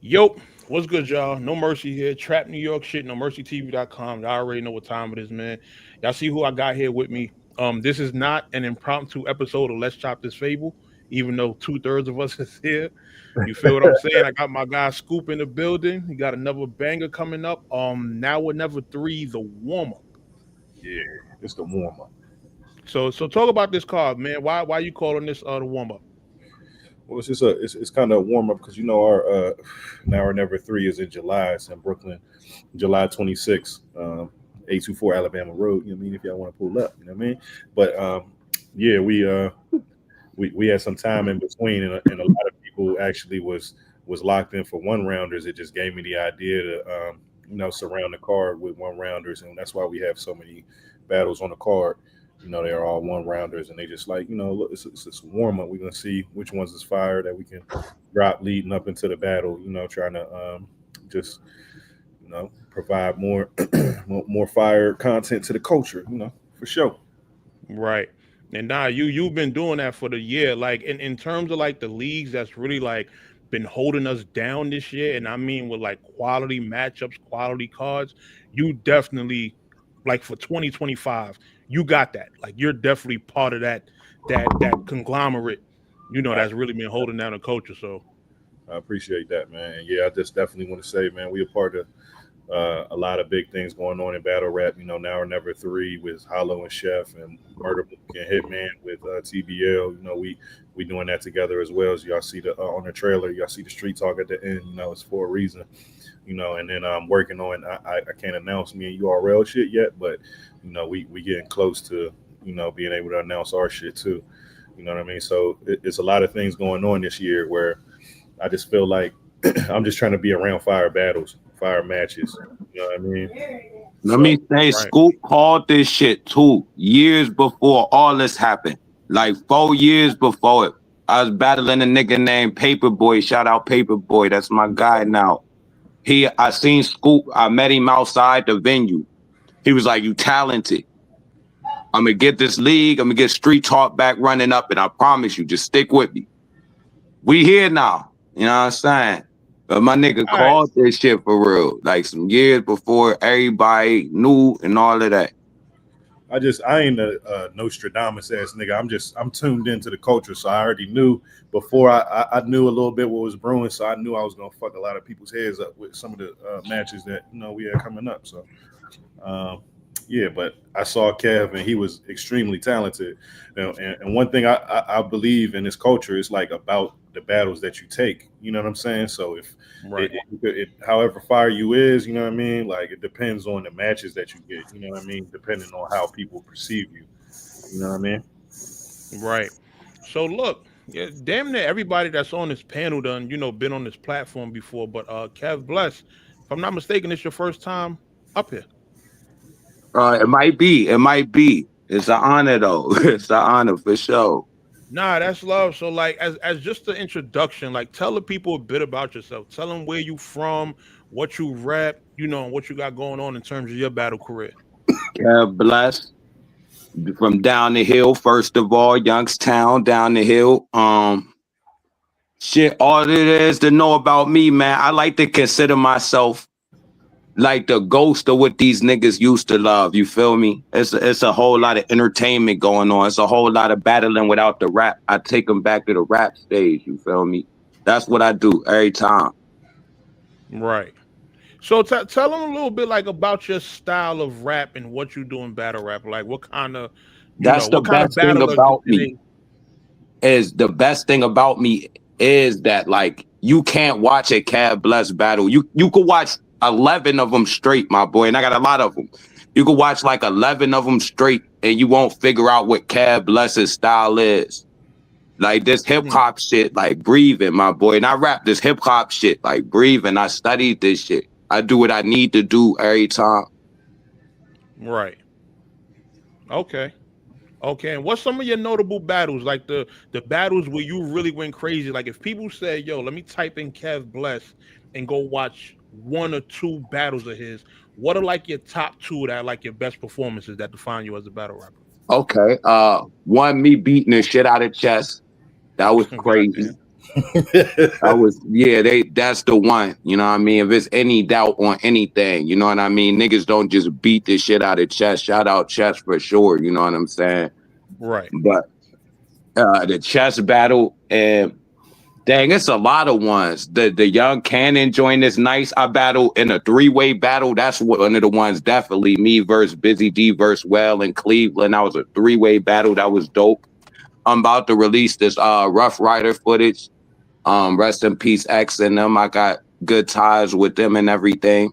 Yo, what's good, y'all? No Mercy here. Trap New York shit, NoMercyTV.com. Y'all already know what time it is, man. Y'all see who I got here with me. This is not an impromptu episode of Let's Chop This Fable, even though two-thirds of us is here. You feel what I'm saying? I got my guy Scoop in the building. He got another banger coming up. Now or never three, the warm-up. Yeah, it's the warm up. So talk about this card, man. Why you calling this the warm-up? Well, it's kind of a warm up because our now or never three is in July. It's in Brooklyn, July 26th, 824 Alabama Road. You know what I mean? If y'all want to pull up, you know what I mean. But yeah, we had some time in between, and a lot of people actually was locked in for one rounders. It just gave me the idea to surround the card with one rounders, and that's why we have so many battles on the card. They're all one rounders, and they just like, look, it's a warm up. We're gonna see which ones is fire that we can drop leading up into the battle. Trying to just provide more more fire content to the culture. For sure. Right. And now you've been doing that for the year. Like in terms of like the leagues that's really like been holding us down this year. And I mean with like quality matchups, quality cards, you definitely like for 2025, you got that. Like you're definitely part of that conglomerate, that's really been holding down the culture. So I appreciate that, man. And yeah, I just definitely want to say, man, we a part of a lot of big things going on in battle rap. Now or never three with Hollow and Chef and Murder Book and Hitman with TBL. We doing that together as well. As y'all see the on the trailer, y'all see the street talk at the end. It's for a reason. And then I'm working on. I can't announce me and URL shit yet, but we getting close to being able to announce our shit too. You know what I mean? So it's a lot of things going on this year where I just feel like I'm just trying to be around fire battles, fire matches. You know what I mean? Let me say, right. Scoop called this shit 2 years before all this happened. Like 4 years before it. I was battling a nigga named Paperboy. Shout out Paperboy. That's my guy now. I seen Scoop. I met him outside the venue. He was like, "You talented. I'm gonna get this league. I'm gonna get Street Talk back running up, and I promise you, just stick with me. We here now." You know what I'm saying? But my nigga All right. called this shit for real, like some years before everybody knew and all of that. I ain't a Nostradamus ass nigga. I'm tuned into the culture, so I already knew before I knew a little bit what was brewing, so I knew I was gonna fuck a lot of people's heads up with some of the matches that we had coming up. So um, yeah, but I saw Kev and he was extremely talented. And one thing I believe in this culture is like about the battles that you take. You know what I'm saying? So if Right. however fire you is, you know what I mean? Like it depends on the matches that you get, you know what I mean? Depending on how people perceive you. You know what I mean? Right. So look, yeah, damn near everybody that's on this panel done, been on this platform before. But Kev Bless, if I'm not mistaken, it's your first time up here. It might be. It might be. It's an honor though. It's an honor for sure. Nah, that's love. So like as just the introduction, like tell the people a bit about yourself. Tell them where you from, what you rap, and what you got going on in terms of your battle career. God bless. From down the hill, first of all, Youngstown, down the hill. Shit, all it is to know about me, man. I like to consider myself like the ghost of what these niggas used to love. You feel me? It's a whole lot of entertainment going on. It's a whole lot of battling without the rap. I take them back to the rap stage. You feel me? That's what I do every time. Right. So tell them a little bit like about your style of rap and what you do in battle rap. Like what kind of, That's the what kind of best thing battler do about me. Is that like you can't watch a Cab Bless battle. You could watch 11 of them straight, my boy, and I got a lot of them. You could watch like 11 of them straight, and you won't figure out what Cab Bless's style is. Like this hip hop shit, like breathing, my boy. And I rap this hip hop shit, like breathing. I studied this shit. I do what I need to do every time. Right. Okay. Okay, and what's some of your notable battles, like the battles where you really went crazy? Like if people say, "Yo, let me type in Kev Bless and go watch one or two battles of his," what are like your top two that are like your best performances that define you as a battle rapper? Okay. One, me beating the shit out of chess. That was crazy. Goddamn. That's the one. You know what I mean? If it's any doubt on anything, you know what I mean? Niggas don't just beat this shit out of chest. Shout out chest for sure. You know what I'm saying? Right. But the chess battle, and dang, it's a lot of ones. The Young Cannon joint is nice. I battle in a 3-way battle. That's one of the ones, definitely. Me versus Busy D versus Well in Cleveland. That was a 3-way battle. That was dope. I'm about to release this Rough Rider footage. Rest in peace, X and them. I got good ties with them and everything.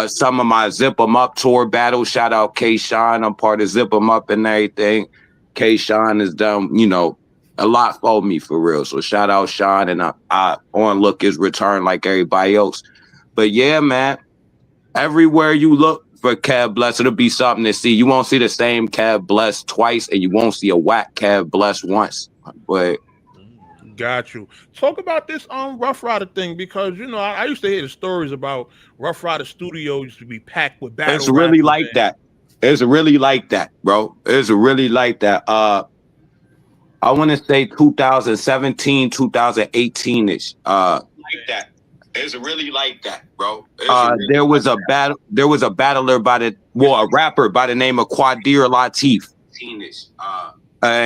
Some of my Zip 'em Up tour battles. Shout out K Shine. I'm part of Zip 'em Up and everything. K Shine has done, you know, a lot for me for real. So shout out Shine, and I on look his return like everybody else. But yeah, man, everywhere you look for Kev Bless, it'll be something to see. You won't see the same Kev Bless twice, and you won't see a whack Kev Bless once. But got you. Talk about this Rough Rider thing, because you know I used to hear the stories about Rough Rider Studios used to be packed with battle. It's really like that. It's really like that, bro. It's really like that. I want to say 2017, 2018-ish. Like that. It's really like that, bro. There was a battle. There was a battler a rapper by the name of Qadir Latif.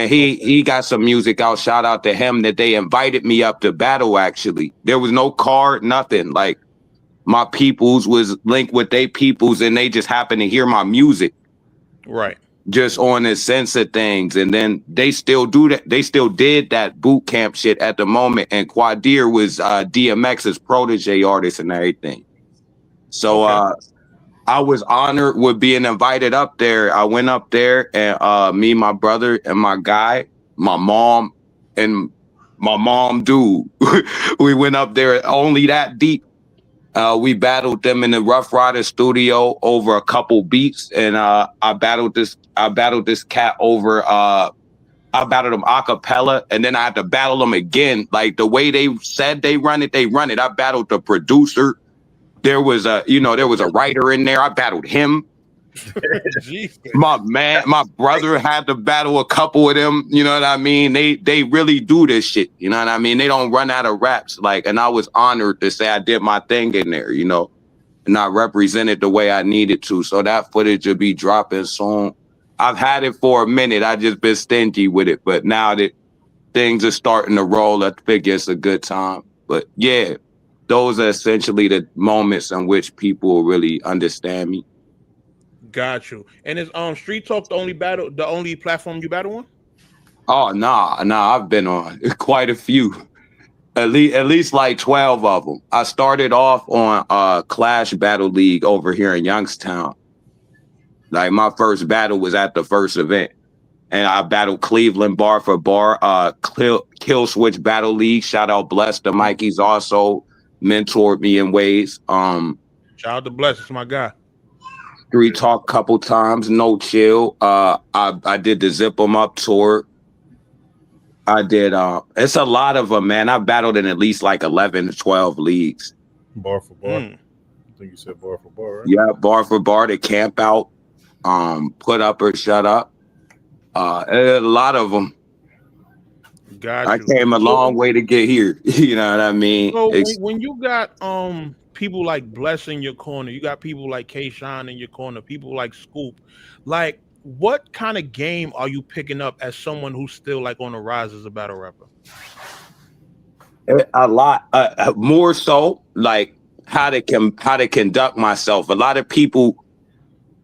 He got some music out. Shout out to him that they invited me up to battle. Actually, there was no card, nothing. Like my peoples was linked with they peoples, and they just happened to hear my music. Right. Just on the sense of things, and then they still do that. They still did that boot camp shit at the moment. And Qadir was DMX's protege artist and everything. So I was honored with being invited up there. I went up there, and me, my brother, and my guy, my mom, and my mom dude. We went up there only that deep. We battled them in the Rough Rider studio over a couple beats, and I battled this cat over. I battled him a cappella, and then I had to battle him again. Like the way they said they run it, they run it. I battled the producer. There was a writer in there. I battled him. My brother had to battle a couple of them. You know what I mean? They really do this shit. You know what I mean? They don't run out of raps. Like, and I was honored to say I did my thing in there, you know, and I represented the way I needed to. So that footage will be dropping soon. I've had it for a minute. I just been stingy with it, but now that things are starting to roll, I figure it's a good time. But yeah, those are essentially the moments in which people really understand me. Got you. And is Street Talk the only platform you battle on? Oh nah, I've been on quite a few. At least like 12 of them. I started off on Clash Battle League over here in Youngstown. Like my first battle was at the first event. And I battled Cleveland bar for bar. Kill Switch Battle League. Shout out Bless the Mikey's also mentored me in ways. Shout out to Bless, it's my guy. Street Talk couple times, No Chill. I did the Zip 'em Up tour. I did it's a lot of them, man. I battled in at least like 11 to 12 leagues. Bar for bar. I think you said bar for bar, right? Yeah, bar for bar to camp out, put up or shut up. A lot of them. I came a long way to get here. You know what I mean? So when you got people like Bless in your corner, you got people like K Shine in your corner, people like Scoop, like what kind of game are you picking up as someone who's still like on the rise as a battle rapper? A lot, more so like how to conduct myself. A lot of people,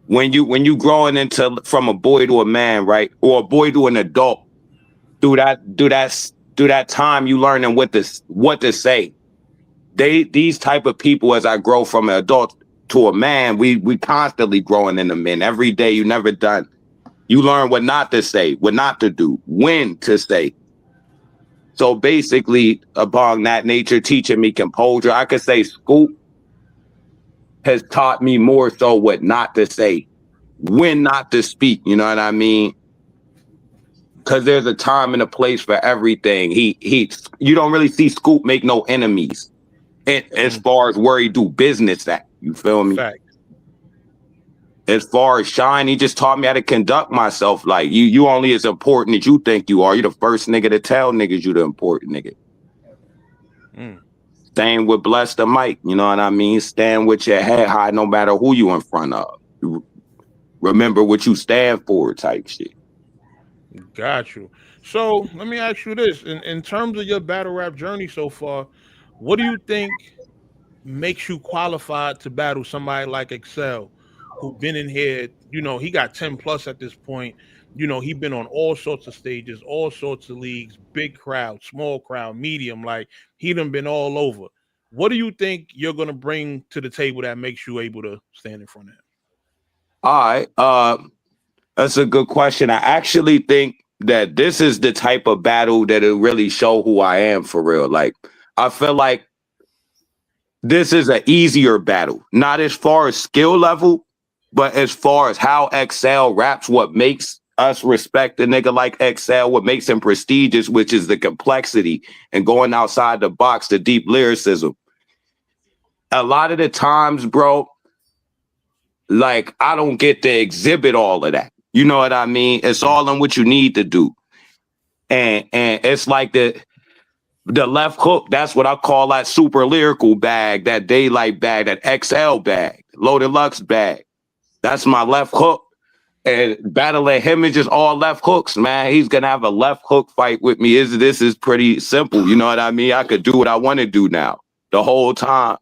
when you growing into from a boy to a man, right, or a boy to an adult, through that time you learning what to say. These type of people, as I grow from an adult to a man, we constantly growing into men. Every day you never done. You learn what not to say, what not to do, when to say. So basically, upon that nature teaching me composure, I could say Scoop has taught me more so what not to say, when not to speak, you know what I mean? Because there's a time and a place for everything. You don't really see Scoop make no enemies. As far as where he do business at, you feel me? Fact. As far as Shine, he just taught me how to conduct myself. Like you only as important as you think you are. You the first nigga to tell niggas you the important nigga. Mm. Staying with Bless the Mic, you know what I mean? Stand with your head high no matter who you in front of. Remember what you stand for type shit. Got you. So let me ask you this: in terms of your battle rap journey so far, what do you think makes you qualified to battle somebody like Xcel, who been in here? You know, he got 10 plus at this point. You know, he been on all sorts of stages, all sorts of leagues, big crowd, small crowd, medium. Like he done been all over. What do you think you're gonna bring to the table that makes you able to stand in front of him? All right. That's a good question. I actually think that this is the type of battle that'll really show who I am for real. Like, I feel like this is an easier battle, not as far as skill level, but as far as how Xcel raps, what makes us respect a nigga like Xcel, what makes him prestigious, which is the complexity and going outside the box, the deep lyricism. A lot of the times, bro, like I don't get to exhibit all of that. You know what I mean? It's all in what you need to do. And it's like the left hook, that's what I call that super lyrical bag, that daylight bag, that XL bag, low deluxe bag. That's my left hook. And battling him is just all left hooks, man. He's gonna have a left hook fight with me. This is pretty simple, you know what I mean? I could do what I want to do now the whole time.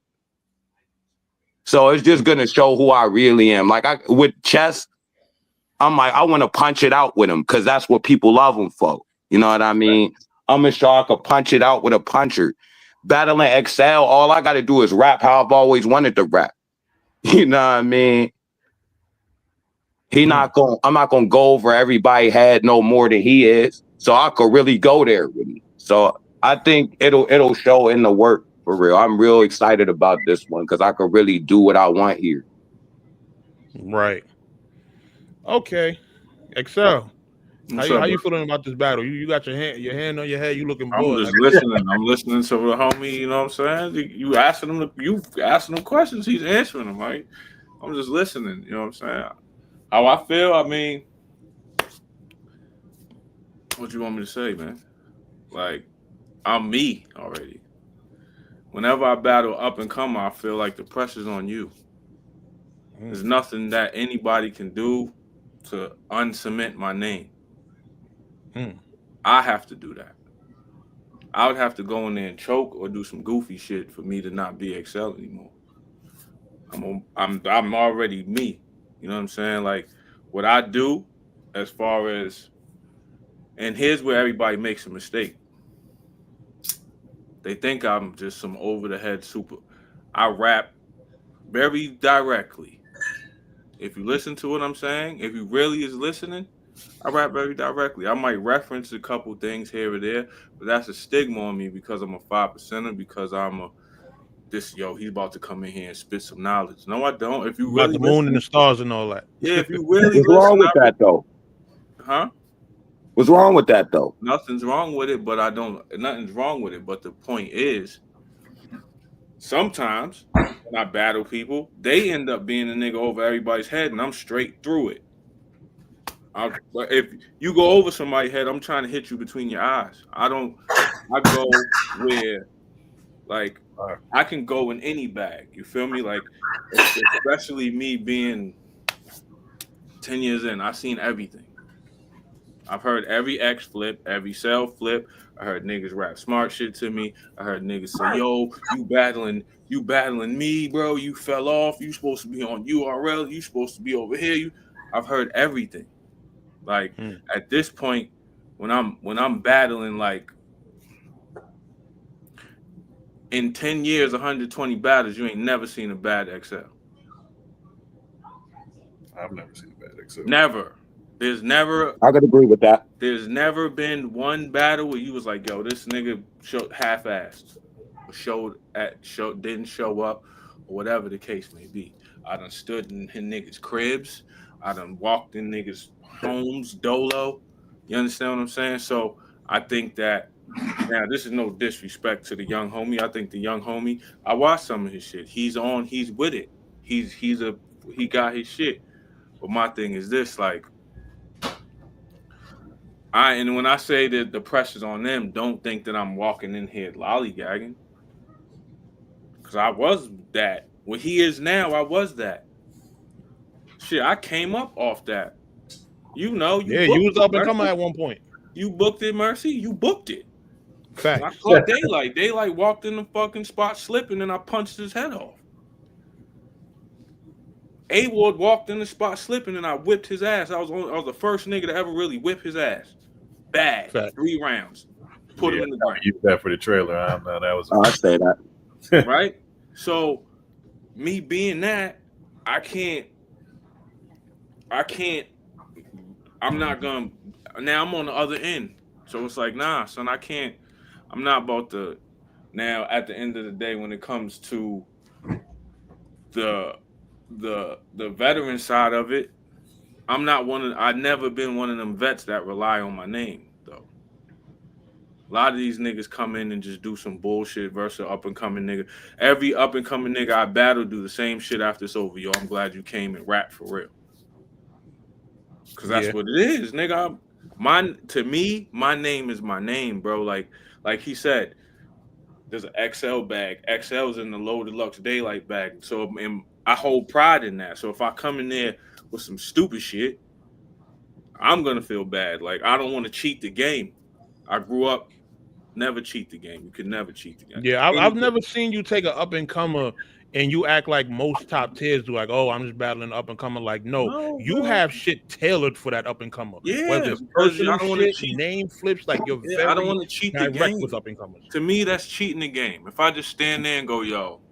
So it's just gonna show who I really am. Like with chess, I'm like, I want to punch it out with him because that's what people love him for. You know what I mean? I'm a sure I could punch it out with a puncher. Battling Xcel, all I got to do is rap how I've always wanted to rap. You know what I mean? I'm not gonna go over everybody's head no more than he is. So I could really go there with him. So I think it'll show in the work for real. I'm real excited about this one because I could really do what I want here. Right. Okay. Xcel. How you feeling about this battle? You got your hand on your head. You looking I'm bored. just listening. I'm listening to the homie. You know what I'm saying? You asking him questions. He's answering them. Right? I'm just listening. You know what I'm saying? How I feel. I mean, what you want me to say, man? Like, I'm me already. Whenever I battle up and come, I feel like the pressure's on you. There's nothing that anybody can do to uncement my name. I have to do that. I would have to go in there and choke or do some goofy shit for me to not be Xcel anymore. I'm already me. You know what I'm saying? Like what I do as far as, and here's where everybody makes a mistake. They think I'm just some over the head super. I rap very directly. If you listen to what I'm saying, if you really is listening, I rap very directly. I might reference a couple things here or there, but that's a stigma on me because I'm a 5%er, because he's about to come in here and spit some knowledge. No, I don't. If you About really the moon listen, and the stars and all that. yeah, if you really What's listen, wrong with that though? huh? What's wrong with that though? Nothing's wrong with it, but nothing's wrong with it. But the point is, sometimes when I battle people, they end up being a nigga over everybody's head, and I'm straight through it. But if you go over somebody's head, I'm trying to hit you between your eyes. I go where, like, I can go in any bag. You feel me? Like, especially me being 10 years in, I've seen everything. I've heard every X flip, every cell flip. I heard niggas rap smart shit to me. I heard niggas say, "Yo, you battling me, bro. You fell off. You supposed to be on URL. You supposed to be over here." I've heard everything. Like at this point, when I'm battling, like in 10 years, 120 battles, you ain't never seen a bad Xcel. I've never seen a bad Xcel. Never. I could agree with that. There's never been one battle where you was like, yo, this nigga showed half-assed, or didn't show up, or whatever the case may be. I done stood in niggas' cribs. I done walked in niggas' homes, dolo. You understand what I'm saying? So I think that, now this is no disrespect to the young homie. I think the young homie, I watched some of his shit. He's with it. He got his shit. But my thing is this, like, and when I say that the pressure's on them, don't think that I'm walking in here lollygagging. Because I was that. What he is now, I was that. Shit, I came up off that. You know, you Yeah, you booked was it, up and coming Mercy. at one point. You booked it, Mercy. You booked it. And I Facts. caught Daylight. Daylight walked in the fucking spot slipping, and I punched his head off. A-Ward walked in the spot slipping, and I whipped his ass. I was the first nigga to ever really whip his ass. Bad. Facts. 3 rounds. Put him in the I ground. used that for the trailer. I don't know. That was I say that. Right? So, me being that, I'm not gonna. Now I'm on the other end. So it's like, nah, son, I'm not about to. Now, at the end of the day, when it comes to the veteran side of it, I've never been one of them vets that rely on my name, though. A lot of these niggas come in and just do some bullshit versus up and coming nigga. Every up and coming nigga I battle do the same shit after it's over. Yo, I'm glad you came and rap for real. Cause that's what it is, nigga. To me, my name is my name, bro. Like he said, there's an Xcel bag. Xcel's in the low deluxe daylight bag. So I hold pride in that. So if I come in there with some stupid shit, I'm gonna feel bad. Like I don't want to cheat the game. I grew up never cheat the game. You could never cheat the game. Yeah, I've never seen you take an up and comer and you act like most top tiers do, like, oh, I'm just battling up and comer. Like, no, you bro. have shit tailored for that up and comer. Yeah, whether it's because I personal don't want to shit, cheat. name flips, like you're I don't very want to cheat the direct game. with up and comers. To me, that's cheating the game. If I just stand there and go, yo,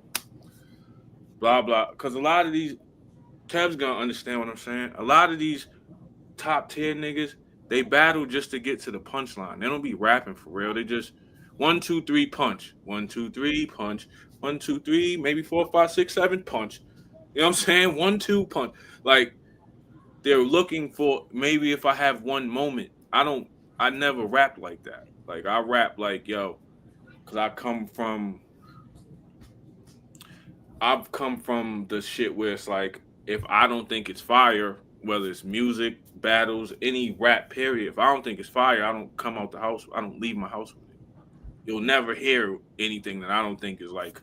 blah blah, because a lot of these Kev's gonna understand what I'm saying. A lot of these top tier niggas, they battle just to get to the punchline. They don't be rapping for real. They just 1, 2, 3 punch. 1, 2, 3 punch. 1, 2, 3, maybe 4, 5, 6, 7 punch. You know what I'm saying? 1, 2 punch. Like they're looking for maybe if I have one moment. I never rap like that. Like I rap like, yo, because I've come from the shit where it's like, if I don't think it's fire, whether it's music, battles, any rap period, if I don't think it's fire, I don't come out the house. I don't leave my house with it. You'll never hear anything that I don't think is like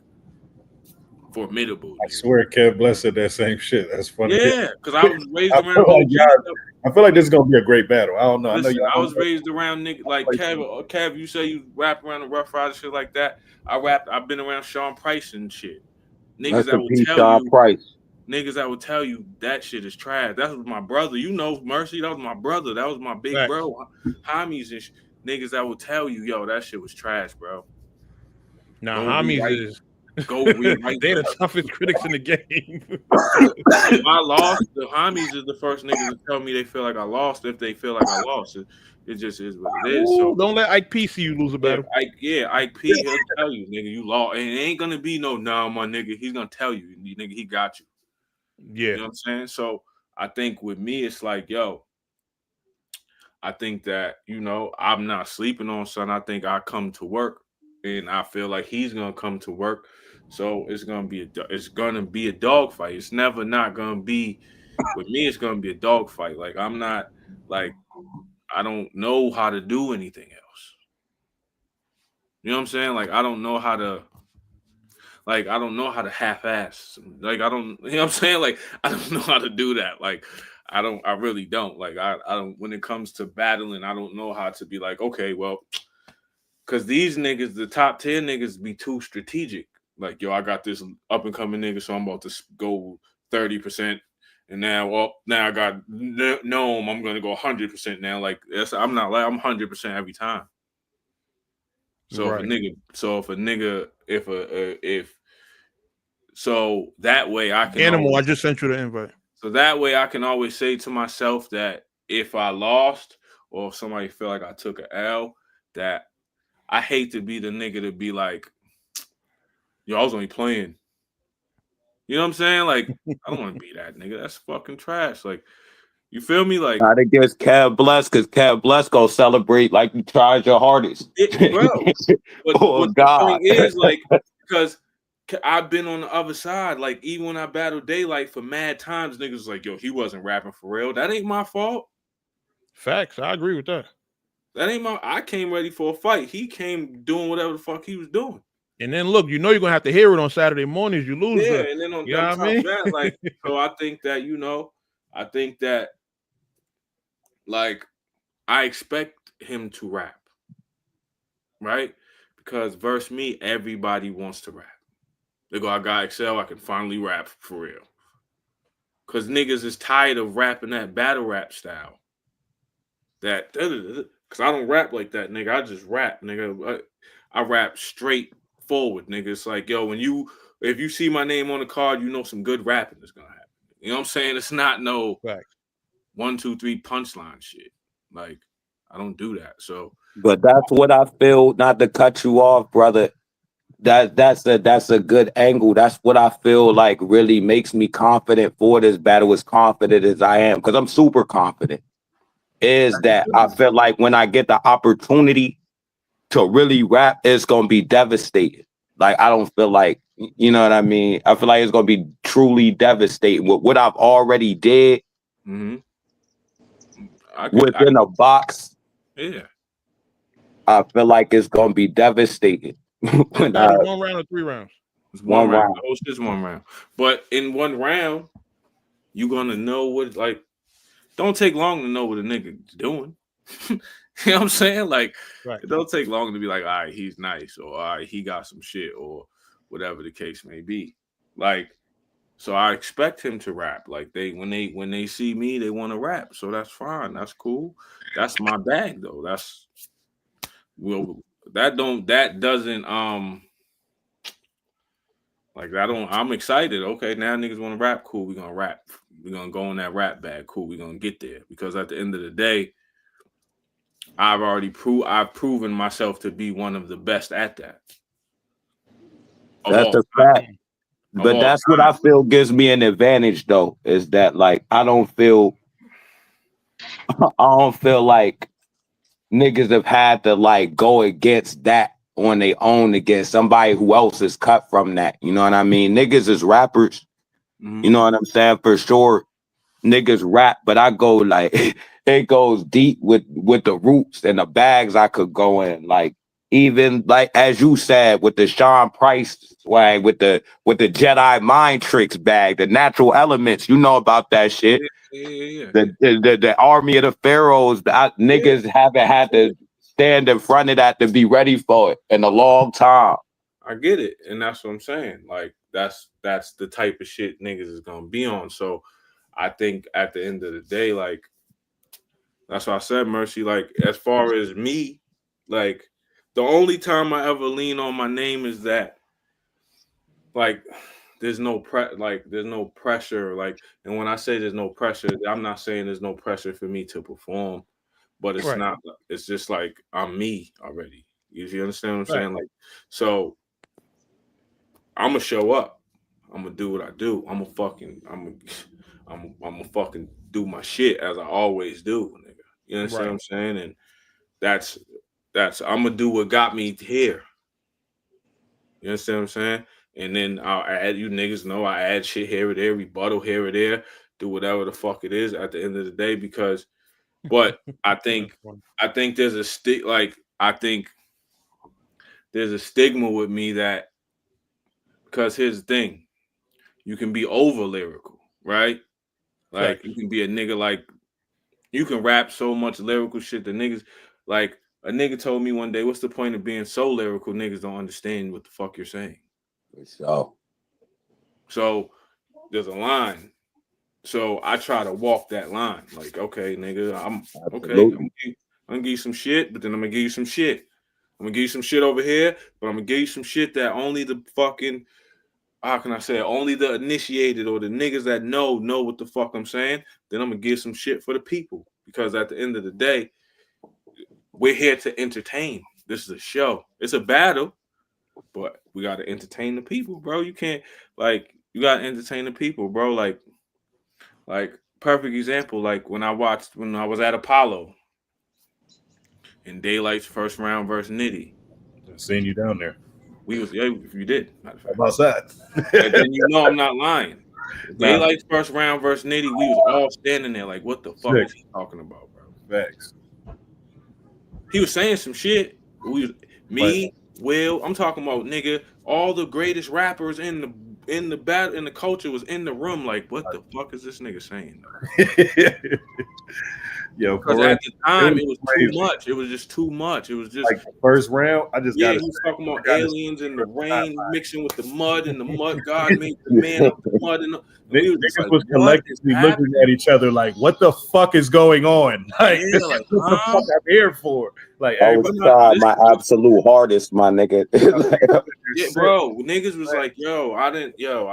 formidable. I swear, Kev Bless said that same shit. That's funny. Yeah, because I was raised I around feel like OG stuff. I feel like this is gonna be a great battle. I don't know. Listen, I I was raised around niggas like Kev. You say you rap around the Rough Rider shit like that. I've been around Sean Price and shit. Niggas that will tell you. Price. Niggas that will tell you that shit is trash. That was my brother. You know, Mercy. That was my brother. That was my big bro. Homies and niggas that will tell you, yo, that shit was trash, bro. Now, homies is go rewrite. They're the toughest critics in the game. If I lost, the homies is the first niggas to tell me they feel like I lost. If they feel like I lost, it just is what it is. So don't let Ike P see you lose a battle. Ike P, he'll tell you, nigga, you lost. And it ain't gonna be no, nah, my nigga. He's gonna tell you, nigga, he got you. Yeah. You know what I'm saying? So I think with me, it's like, yo, I think that, you know, I'm not sleeping on son. I think I come to work and I feel like he's gonna come to work. So it's gonna be a dog fight. It's never not gonna be with me, it's gonna be a dog fight. Like I'm not like I don't know how to do anything else. You know what I'm saying? Like I don't know how to half-ass. Like I don't, you know what I'm saying? Like I don't know how to do that. Like I really don't. Like I don't, when it comes to battling, I don't know how to be like, okay, well, because these niggas, the top 10 niggas be too strategic. Like, yo, I got this up and coming nigga, so I'm about to go 30%. And now I got Gnome, I'm gonna go 100% now. Like I'm not like I'm 100% every time. So right. So that way I can I just sent you the invite. So that way I can always say to myself that if I lost or if somebody feel like I took an L, that I hate to be the nigga to be like, yo, I was only playing. You know what I'm saying? Like, I don't want to be that nigga. That's fucking trash. Like, you feel me? Like, I think it's Kev Bless, because Kev Bless go celebrate like you tried your hardest. Bro. But what the thing is, like, because I've been on the other side. Like, even when I battled Daylight for mad times, niggas was like, yo, he wasn't rapping for real. That ain't my fault. Facts. I agree with that. I came ready for a fight. He came doing whatever the fuck he was doing. And then look, you know you're gonna have to hear it on Saturday mornings. You lose Yeah, the, and then on you know what top I mean? of that, like, so I think that like I expect him to rap, right? Because verse me, everybody wants to rap. They go, I got Xcel, I can finally rap for real. Cause niggas is tired of rapping that battle rap style. That cause I don't rap like that, nigga. I just rap, nigga. I rap straight forward, nigga. It's like, yo, if you see my name on the card, you know some good rapping is gonna happen. You know what I'm saying? It's not no Right. 1, 2, 3 punchline shit. Like, I don't do that. So But that's what I feel. Not to cut you off, brother. That's a good angle. That's what I feel like really makes me confident for this battle, as confident as I am, because I'm super confident. Is that I feel like when I get the opportunity to really rap, it's gonna be devastating. Like I don't feel like, you know what I mean? I feel like it's gonna be truly devastating. With what I've already did I within a box, yeah. I feel like it's gonna be devastating. This When battle 1 round or 3 rounds? It's one one round. round. The whole shit's 1 round. But in 1 round, you're gonna know what, like, don't take long to know what a nigga's doing. You know what I'm saying? Like, Right. it don't take long to be like, all right, he's nice, or all right, he got some shit, or whatever the case may be. Like, so I expect him to rap. Like when they see me, they want to rap. So that's fine. That's cool. That's my bag though. That doesn't like I don't I'm excited. Okay, now niggas want to rap. Cool, we're gonna rap. We're gonna go in that rap bag. Cool, we're gonna get there. Because at the end of the day, I've proven myself to be one of the best at that. Of That's all a time. fact. Of But all that's what I time. feel gives me an advantage though, is that like I don't feel like niggas have had to like go against that on their own against somebody who else is cut from that. You know what I mean? Niggas is rappers. You know what I'm saying? For sure. Niggas rap, but I go like it goes deep with the roots and the bags I could go in. Like even like as you said with the Sean Price swag, with the Jedi mind tricks bag, the natural elements, you know about that shit. Yeah. The army of the pharaohs, niggas haven't had to stand in front of that to be ready for it in a long time. I get it, and that's what I'm saying. Like that's the type of shit niggas is gonna be on. So I think at the end of the day, like that's why I said, Mercy. Like as far as me, like the only time I ever lean on my name is that like there's no pressure. Like, and when I say there's no pressure, I'm not saying there's no pressure for me to perform, but it's Right. not. It's just like I'm me already. You understand what I'm Right. saying? Like so. I'm gonna show up. I'm gonna do what I do. I'm gonna fucking do my shit as I always do, nigga. You understand what Right. I'm saying? And that's I'm gonna do what got me here. You understand what I'm saying? And then I'll add, you niggas know I add shit here or there, rebuttal here or there, do whatever the fuck it is at the end of the day. Because, but I That's think funny. there's I think there's a stigma with me that because here's the thing. You can be over lyrical, right? Like Facts. you can be a nigga like you can rap so much lyrical shit that niggas like a nigga told me one day, what's the point of being so lyrical? Niggas don't understand what the fuck you're saying. So there's a line. So I try to walk that line. Like, okay, nigga, I'm okay. Absolutely. I'm gonna give you some shit, but then I'm gonna give you some shit. I'm gonna give you some shit over here, but I'm gonna give you some shit that only the fucking how can I say it? Only the initiated or the niggas that know what the fuck I'm saying. Then I'm gonna give some shit for the people because at the end of the day, we're here to entertain. This is a show. It's a battle, but we gotta entertain the people, bro. You can't you gotta entertain the people, bro. Like perfect example. Like when I was at Apollo in Daylight's first round versus Nitty. Seeing you down there. We was if you did, matter of fact. I'm outside. And then you know I'm not lying. Nah, Daylight's first round versus Nitty, we was all standing there like, what the fuck sick. is he talking about, bro? Facts. He was saying some shit. We was But me, Will. I'm talking about nigga. All the greatest rappers in the battle in the culture was in the room. Like, what the fuck is this nigga saying? Yo, Because at the time it was too much. It was just too much. It was just like the first round. I just he got was talking about aliens in the rain mixing with the mud, and the mud God made the man of the mud, and we was just Niggas like, was collectively looking at each other like, "What the fuck is going on? Like, Yeah, this like, is what the fuck I'm here for." Like, I was trying my absolute hardest, my nigga. yeah, bro. Niggas was like, "Yo, I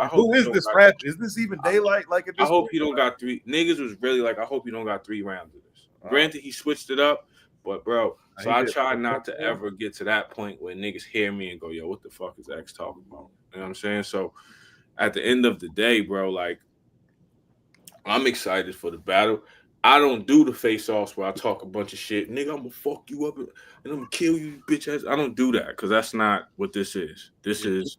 hope who is this rap? Is this even daylight? Like, at this I hope point? he don't got three." Niggas was really like, "I hope you don't got 3 rounds of this." Granted, he switched it up, but bro, so I try not to ever get to that point where niggas hear me and go, "Yo, what the fuck is X talking about?" You know what I'm saying? So at the end of the day, bro, like I'm excited for the battle. I don't do the face-offs where I talk a bunch of shit. Nigga, I'm gonna fuck you up and I'm gonna kill you, bitch ass. I don't do that because that's not what this is. This is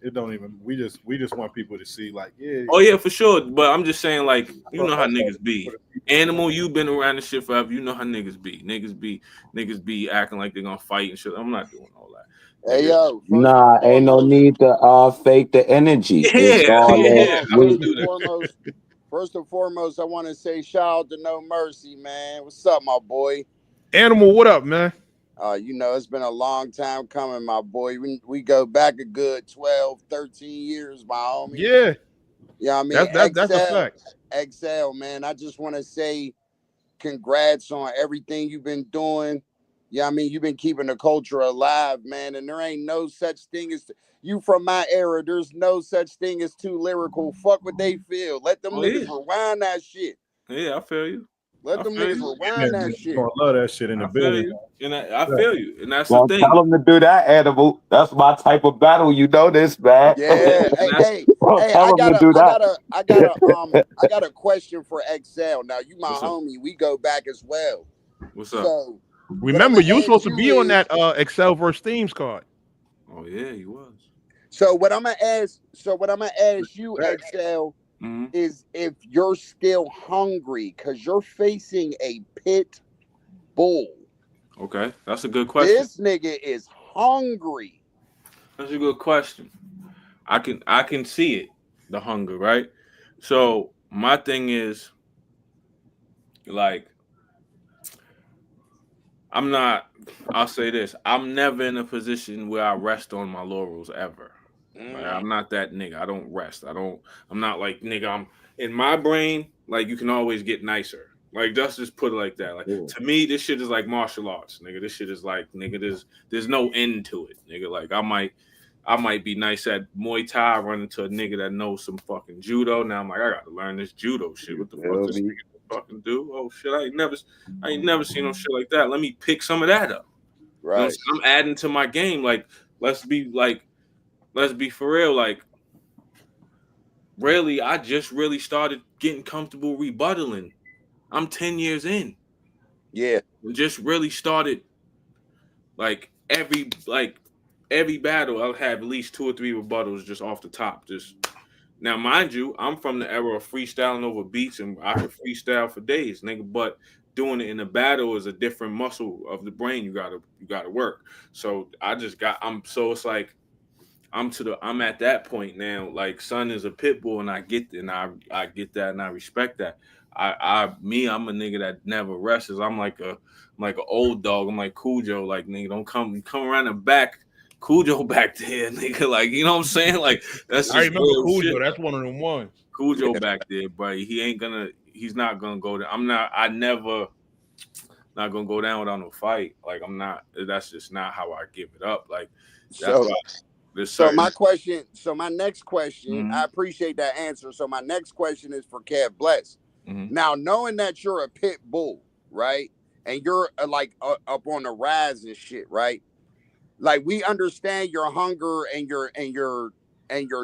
it don't even. We just want people to see, like, yeah. Oh yeah, for sure. But I'm just saying, like, you know how niggas be. Animal, you've been around this shit forever. You know how niggas be. Niggas be acting like they're gonna fight and shit. I'm not doing all that. Hey yo, nah, ain't no need to fake the energy. First and foremost, I want to say shout out to No Mercy, man. What's up, my boy? Animal, what up, man? You know, it's been a long time coming, my boy. We go back a good 12, 13 years, my homie. Yeah. Yeah, I mean, that's a fact. Xcel, man. I just want to say congrats on everything you've been doing. Yeah, I mean, you've been keeping the culture alive, man. And there ain't no such thing as you from my era. There's no such thing as too lyrical. Fuck what they feel. Let them niggas rewind that shit. Yeah, I feel you. Let them niggas rewind that shit. I love that shit in the building. I feel you, and that's well, the thing. Tell them to do that, Animal. That's my type of battle. You know this, man. Yeah. hey, I got a question for Xcel. Now you my homie. We go back as well. What's up? So, remember, you were supposed to be on that Xcel versus Themes card. Oh yeah, he was. So what I'm gonna ask you, Xcel, is if you're still hungry because you're facing a pit bull. Okay, that's a good question. This nigga is hungry. That's a good question. I can see it, the hunger, right? So my thing is, like, I'll say this. I'm never in a position where I rest on my laurels ever. Like, I'm not that nigga. I don't rest. I'm not like, nigga, I'm in my brain, like, you can always get nicer. Like, let's just put it like that. Like, to me, this shit is like martial arts, nigga. This shit is like, nigga, there's no end to it, nigga. Like, I might be nice at Muay Thai, run into a nigga that knows some fucking judo. Now I'm like, I gotta learn this judo shit. What the fuck this nigga fucking do? Oh shit, I ain't never seen no shit like that. Let me pick some of that up. Right. You know, I'm adding to my game. Like, let's be for real. Like, really, I just really started getting comfortable rebuttaling. I'm 10 years in. Yeah. And just really started, like, every battle I'll have at least 2 or 3 rebuttals just off the top. Just now, mind you, I'm from the era of freestyling over beats, and I could freestyle for days, nigga. But doing it in a battle is a different muscle of the brain. You gotta work. So it's like I'm at that point now. Like, son is a pit bull, and I get that, and I respect that. I'm a nigga that never rests. I'm like an old dog. I'm like Cujo. Like, nigga, don't come around the back. Cujo back there, nigga. Like, you know what I'm saying? Like, that's just I remember Cujo. shit. That's one of them ones. Cujo back there, but he's not gonna go there. Not gonna go down without no fight. Like, that's just not how I give it up. Like, my next question, I appreciate that answer. So my next question is for Kev Bless. Now, knowing that you're a pit bull, right? And you're up on the rise and shit, right? Like, we understand your hunger and your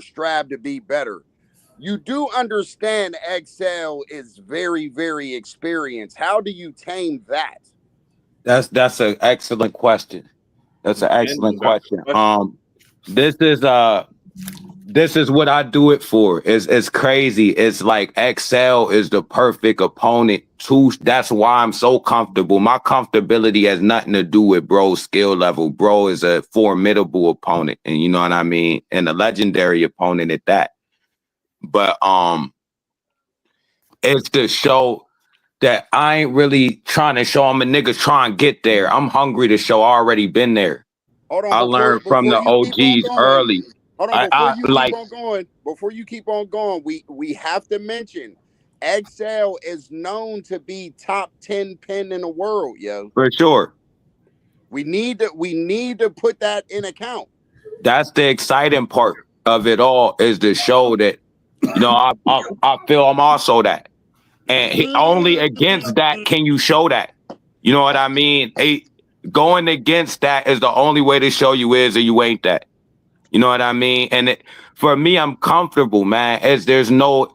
strive to be better. You do understand Xcel is very, very experienced. How do you tame that? That's an excellent question. That's an excellent question. This is this is what I do it for. It's crazy. It's like Xcel is the perfect opponent to. That's why I'm so comfortable. My comfortability has nothing to do with bro's skill level. Bro is a formidable opponent, and you know what I mean, and a legendary opponent at that. But it's the show that I ain't really trying to show. I'm a nigga trying to get there. I'm hungry to show. I already been there. Hold on, I learned from the OGs early. Hold on, before you keep on going, we have to mention Xcel is known to be top 10 pen in the world, yo. For sure. We need to put that in account. That's the exciting part of it all, is to show that, you know, I feel I'm also that. And only against that can you show that. You know what I mean? Going against that is the only way to show you is or you ain't that. You know what I mean? And for me, I'm comfortable, man. There's no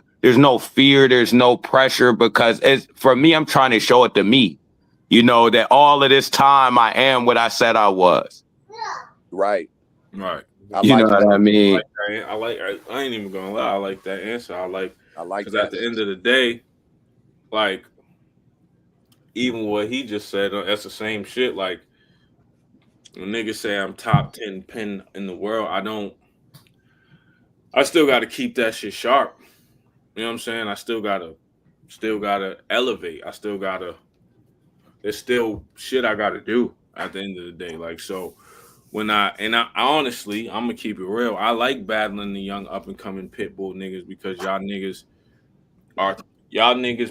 fear, there's no pressure, because for me, I'm trying to show it to me. You know, that all of this time I am what I said I was. Right. Right. You know what I mean? I ain't even gonna lie. I like that answer. I like because that. At the end of the day, like, even what he just said, that's the same shit. Like, when niggas say I'm top 10 pen in the world, I still got to keep that shit sharp. You know what I'm saying? I still gotta elevate. There's still shit I gotta do at the end of the day. Like, so I honestly, I'm gonna keep it real. I like battling the young up and coming pit bull niggas, because y'all niggas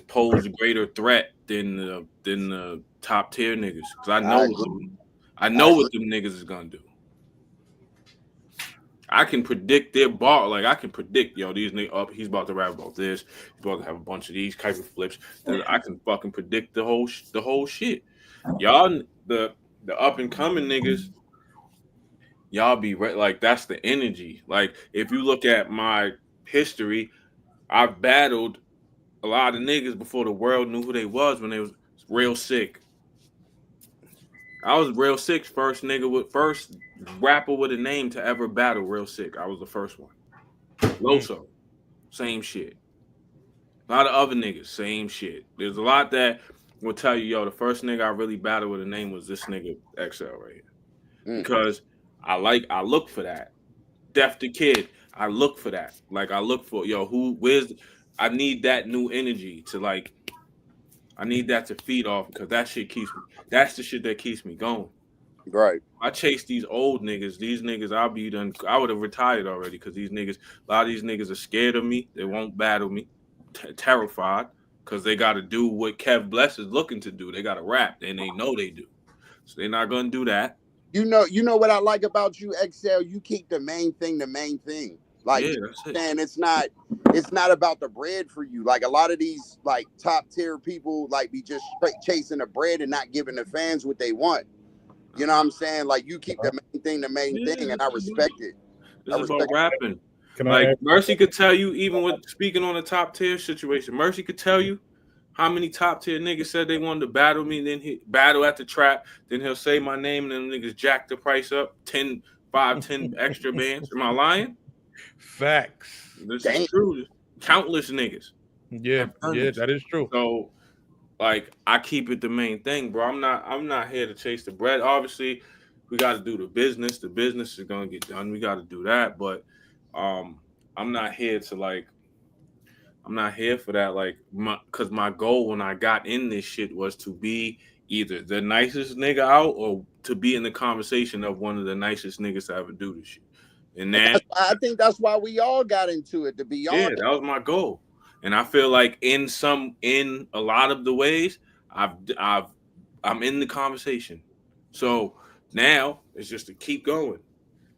pose a greater threat than the top tier niggas. Cause I know what them niggas is gonna do. I can predict their bar. Like, I can predict, these niggas up. He's about to rap about this. He's about to have a bunch of these type of flips. I can fucking predict the whole shit. Y'all, the up and coming niggas, y'all be like, that's the energy. Like, if you look at my history, I battled a lot of niggas before the world knew who they was, when they was real sick. I was real sick, first rapper with a name to ever battle real sick. I was the first one. Loso, same shit. A lot of other niggas, same shit. There's a lot that will tell you, the first nigga I really battled with a name was this nigga Xcel right here. Because I look for that. Def the Kid, I look for that. Like, I look for, I need that new energy to, like, I need that to feed off, because that's the shit that keeps me going. Right. I chase these old niggas. These niggas, I would have retired already, because a lot of these niggas are scared of me. They won't battle me, terrified, because they got to do what Kev Bless is looking to do. They got to rap, and they know they do. So they're not going to do that. You know what I like about you, Xcel? You keep the main thing. Like, man, it's not about the bread for you. Like, a lot of these, like, top tier people, like, be just straight chasing the bread and not giving the fans what they want. You know what I'm saying? Like, you keep the main thing, and I respect it. This is about rapping. Mercy could tell you, even with speaking on a top tier situation, Mercy could tell you how many top tier niggas said they wanted to battle me, then he battle at the trap, then he'll say my name, and then niggas jack the price up 10 extra bands. Am I lying? Facts. This is true. Countless niggas. Yeah, that is true. So, like, I keep it the main thing, bro. I'm not here to chase the bread. Obviously, we got to do the business. The business is gonna get done. We got to do that. But I'm not here to, like, I'm not here for that. Like, because my goal when I got in this shit was to be either the nicest nigga out, or to be in the conversation of one of the nicest niggas to ever do this shit. And I think that's why we all got into it, to be honest. Yeah, that was my goal. And I feel like in a lot of the ways, I'm in the conversation. So now it's just to keep going.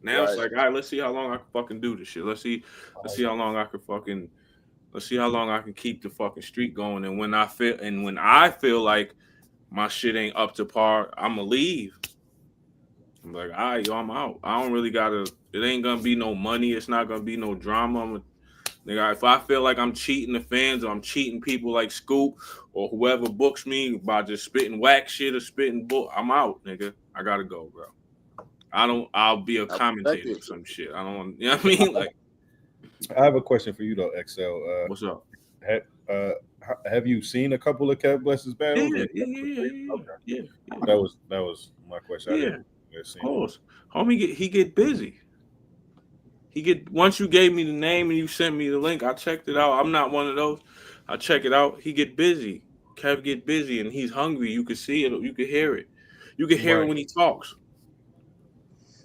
Now It's like, all right, let's see how long I can fucking do this shit. Let's see how long I can keep the fucking streak going. And when I feel like my shit ain't up to par, I'ma leave. I'm like, all right, I'm out. I don't really it ain't gonna be no money. It's not gonna be no drama. Nigga, if I feel like I'm cheating the fans, or I'm cheating people like Scoop or whoever books me by just spitting whack shit or spitting bull, I'm out, nigga. I gotta go, bro. I'll be a commentator or some shit. I don't want, you know what I mean? Like, I have a question for you though, Xcel. What's up? Have you seen a couple of Kev Bless's battles? Yeah. That was my question. I Yeah, didn't of course. Homie, he get busy. Once you gave me the name and you sent me the link, I checked it out. I'm not one of those. I check it out. He get busy. Kev get busy, and he's hungry. You could see it. You could hear it. You can hear it when he talks.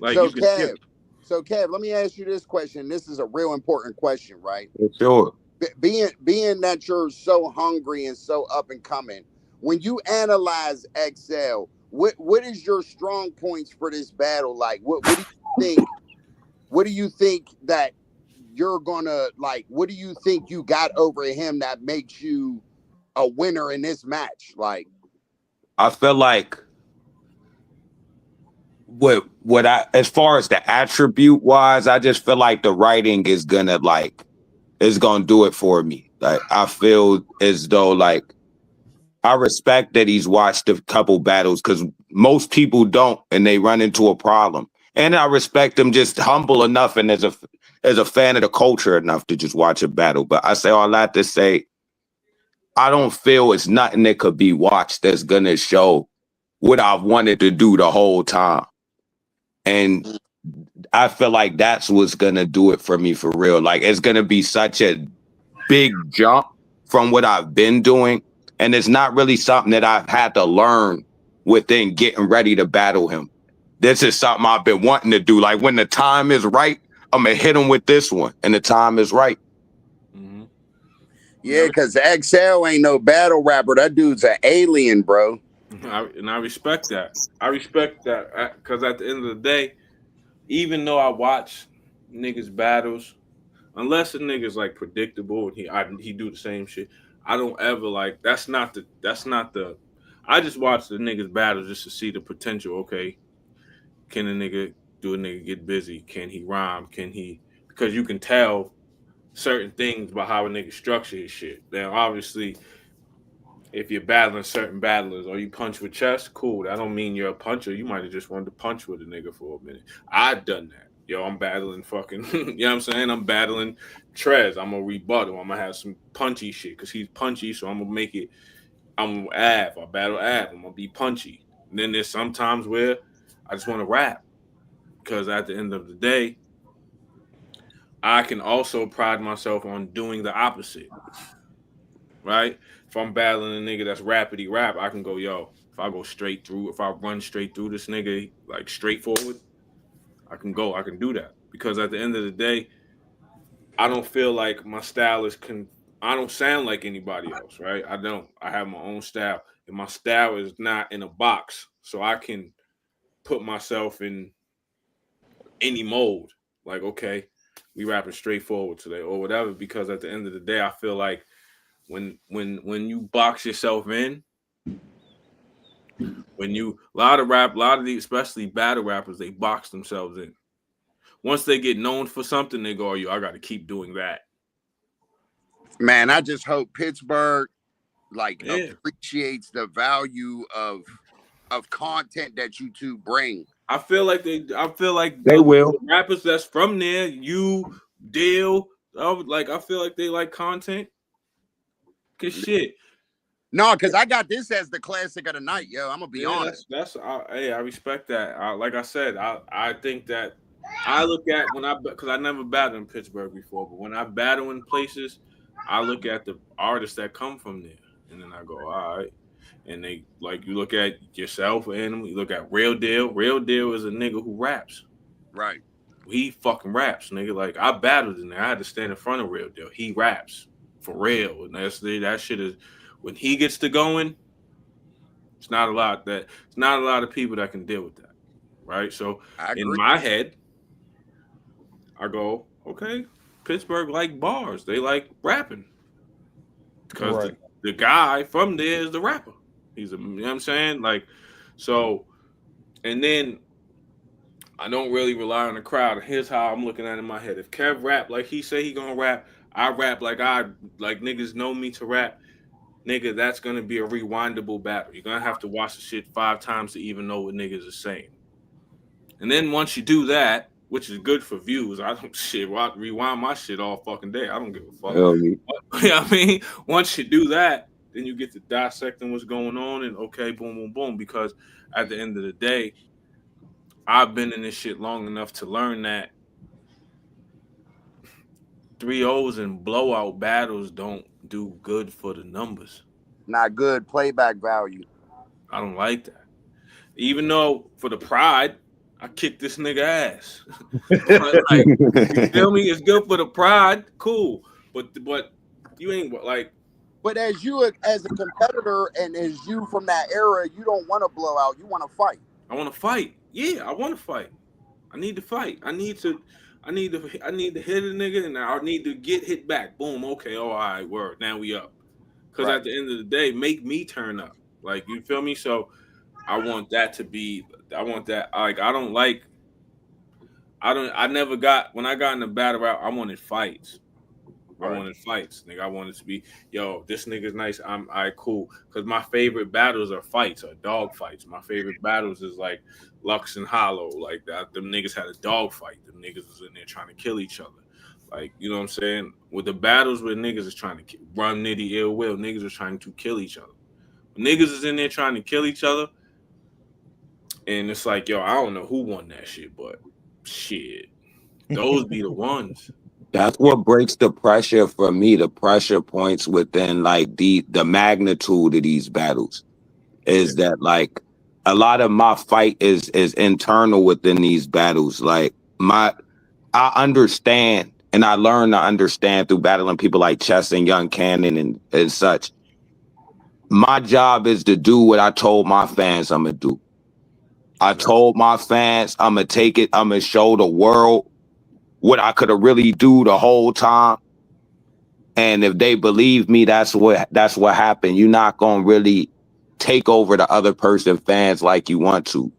Like so you can hear it. Kev, let me ask you this question. This is a real important question, right? Sure. Being that you're so hungry and so up and coming, when you analyze Xcel, what is your strong points for this battle? Like, what do you think? What do you think that you're gonna like? What do you think you got over him that makes you a winner in this match? Like, I feel like what I, as far as the attribute wise, I just feel like the writing is gonna do it for me. Like I feel as though like I respect that he's watched a couple battles because most people don't, and they run into a problem. And I respect him just humble enough and as a fan of the culture enough to just watch a battle. But I say all that to say, I don't feel it's nothing that could be watched that's gonna show what I've wanted to do the whole time. And I feel like that's what's gonna do it for me for real. Like it's gonna be such a big jump from what I've been doing. And it's not really something that I've had to learn within getting ready to battle him. This is something I've been wanting to do. Like when the time is right, I'm gonna hit him with this one, and the time is right. Mm-hmm. yeah, because Xcel ain't no battle rapper. That dude's an alien, bro. I respect that. I respect that because at the end of the day, even though I watch niggas battles, unless the nigga's like predictable and he do the same shit, I don't ever like. That's not the. I just watch the niggas battles just to see the potential. Okay, can a nigga get busy? Can he rhyme? Because you can tell certain things about how a nigga structure his shit. Now, obviously, if you're battling certain battlers or you punch with chest, cool. That don't mean you're a puncher. You might have just wanted to punch with a nigga for a minute. I've done that. Yo, I'm battling fucking, you know what I'm saying? I'm battling Trez. I'm going to rebuttal. I'm going to have some punchy shit because he's punchy, so I'm going to make it. I'm Av. I battle Av. I'm going to be punchy. And then there's sometimes where I just want to rap because at the end of the day, I can also pride myself on doing the opposite, right? If I'm battling a nigga that's rapidy rap, I can go, yo, if I run straight through this nigga, like straightforward, I can do that. Because at the end of the day, I don't feel like my style I don't sound like anybody else, right? I don't. I have my own style. And my style is not in a box. So I can put myself in any mold. Like, okay, we rapping straightforward today or whatever. Because at the end of the day, I feel like when you box yourself in, a lot of these, especially battle rappers, they box themselves in. Once they get known for something, they go, "Oh, I got to keep doing that." Man, I just hope Pittsburgh appreciates the value of content that you two bring. I feel like they will. rappers that's from there, you deal. I feel like they like content. Cause shit. No, because I got this as the classic of the night, yo. I'm gonna be honest. I respect that. Like I said, I think that I look at because I never battled in Pittsburgh before, but when I battle in places, I look at the artists that come from there, and then I go, all right. And they you look at yourself, Animal. You look at Real Deal. Real Deal is a nigga who raps. Right. He fucking raps, nigga. Like I battled in there. I had to stand in front of Real Deal. He raps for real, and that shit is when he gets to going. It's not a lot of people that can deal with that, right? So in my head, I go, okay, Pittsburgh like bars. They like rapping because the guy from there is the rapper. He's you know what I'm saying? Like, so, and then I don't really rely on the crowd. Here's how I'm looking at it in my head. If Kev rap like he say he gonna rap, I rap like niggas know me to rap. Nigga, that's gonna be a rewindable battle. You're gonna have to watch the shit 5 times to even know what niggas are saying. And then once you do that, which is good for views. I don't rewind my shit all fucking day. I don't give a fuck. Really? You know what I mean? Once you do that, then you get to dissecting what's going on and okay, boom, boom, boom. Because at the end of the day, I've been in this shit long enough to learn that 3-0s and blowout battles don't do good for the numbers. Not good playback value. I don't like that. Even though for the pride, I kicked this nigga ass. Like, you feel me? It's good for the pride, cool. But you ain't like. But as you as a competitor and as you from that era, you don't want to blow out. You want to fight. I want to fight. Yeah, I want to fight. I need to fight. I need to hit a nigga and I need to get hit back. Boom. Okay. All right. Word. Now we up. Because at the end of the day, make me turn up. Like, you feel me? So I want that. Like, I never got, when I got in the battle rap, I wanted fights. I wanted fights, nigga. I wanted to be, yo, this nigga's nice. I'm all right, cool. Because my favorite battles are fights, are dog fights. My favorite battles is like Lux and Hollow, like that. Them niggas had a dog fight. Them niggas was in there trying to kill each other. Like, you know what I'm saying? With the battles where niggas is trying to run nitty ill will, niggas are trying to kill each other. When niggas is in there trying to kill each other, and it's like, yo, I don't know who won that shit, but shit, those be the ones. That's what breaks the pressure for me. The pressure points within like the magnitude of these battles is that like a lot of my fight is internal within these battles. Like I understand and I learned to understand through battling people like Chess and Young Cannon and such. My job is to do what I told my fans I'm gonna do. I told my fans I'm gonna take it. I'm gonna show the world what I could have really do the whole time. And if they believe me, that's what happened. You're not gonna really take over the other person's fans like you want to.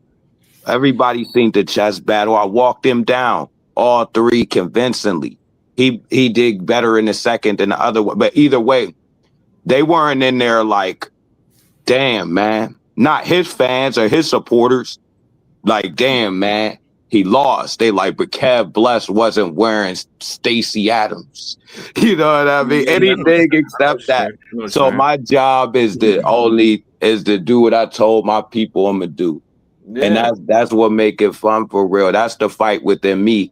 Everybody seen the Chess battle. I walked him down all three convincingly. He did better in the second than the other one. But either way, they weren't in there like, damn, man. Not his fans or his supporters. Like, damn, man. He lost. They like, but Kev Bless wasn't wearing Stacey Adams. You know what I mean? Anything except that. So my job is to do what I told my people I'm gonna do. Yeah. And that's what make it fun for real. That's the fight within me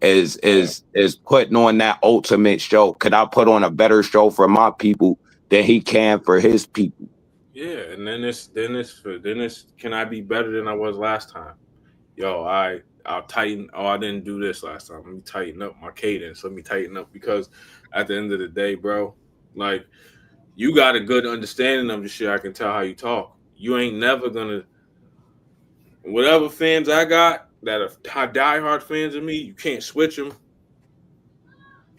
is putting on that ultimate show. Could I put on a better show for my people than he can for his people? Yeah, and then it's can I be better than I was last time? Yo, I'll tighten. Oh, I didn't do this last time. Let me tighten up my cadence. Let me tighten up because at the end of the day, bro, like you got a good understanding of the shit. I can tell how you talk. You ain't never gonna. Whatever fans I got that are diehard fans of me, you can't switch them.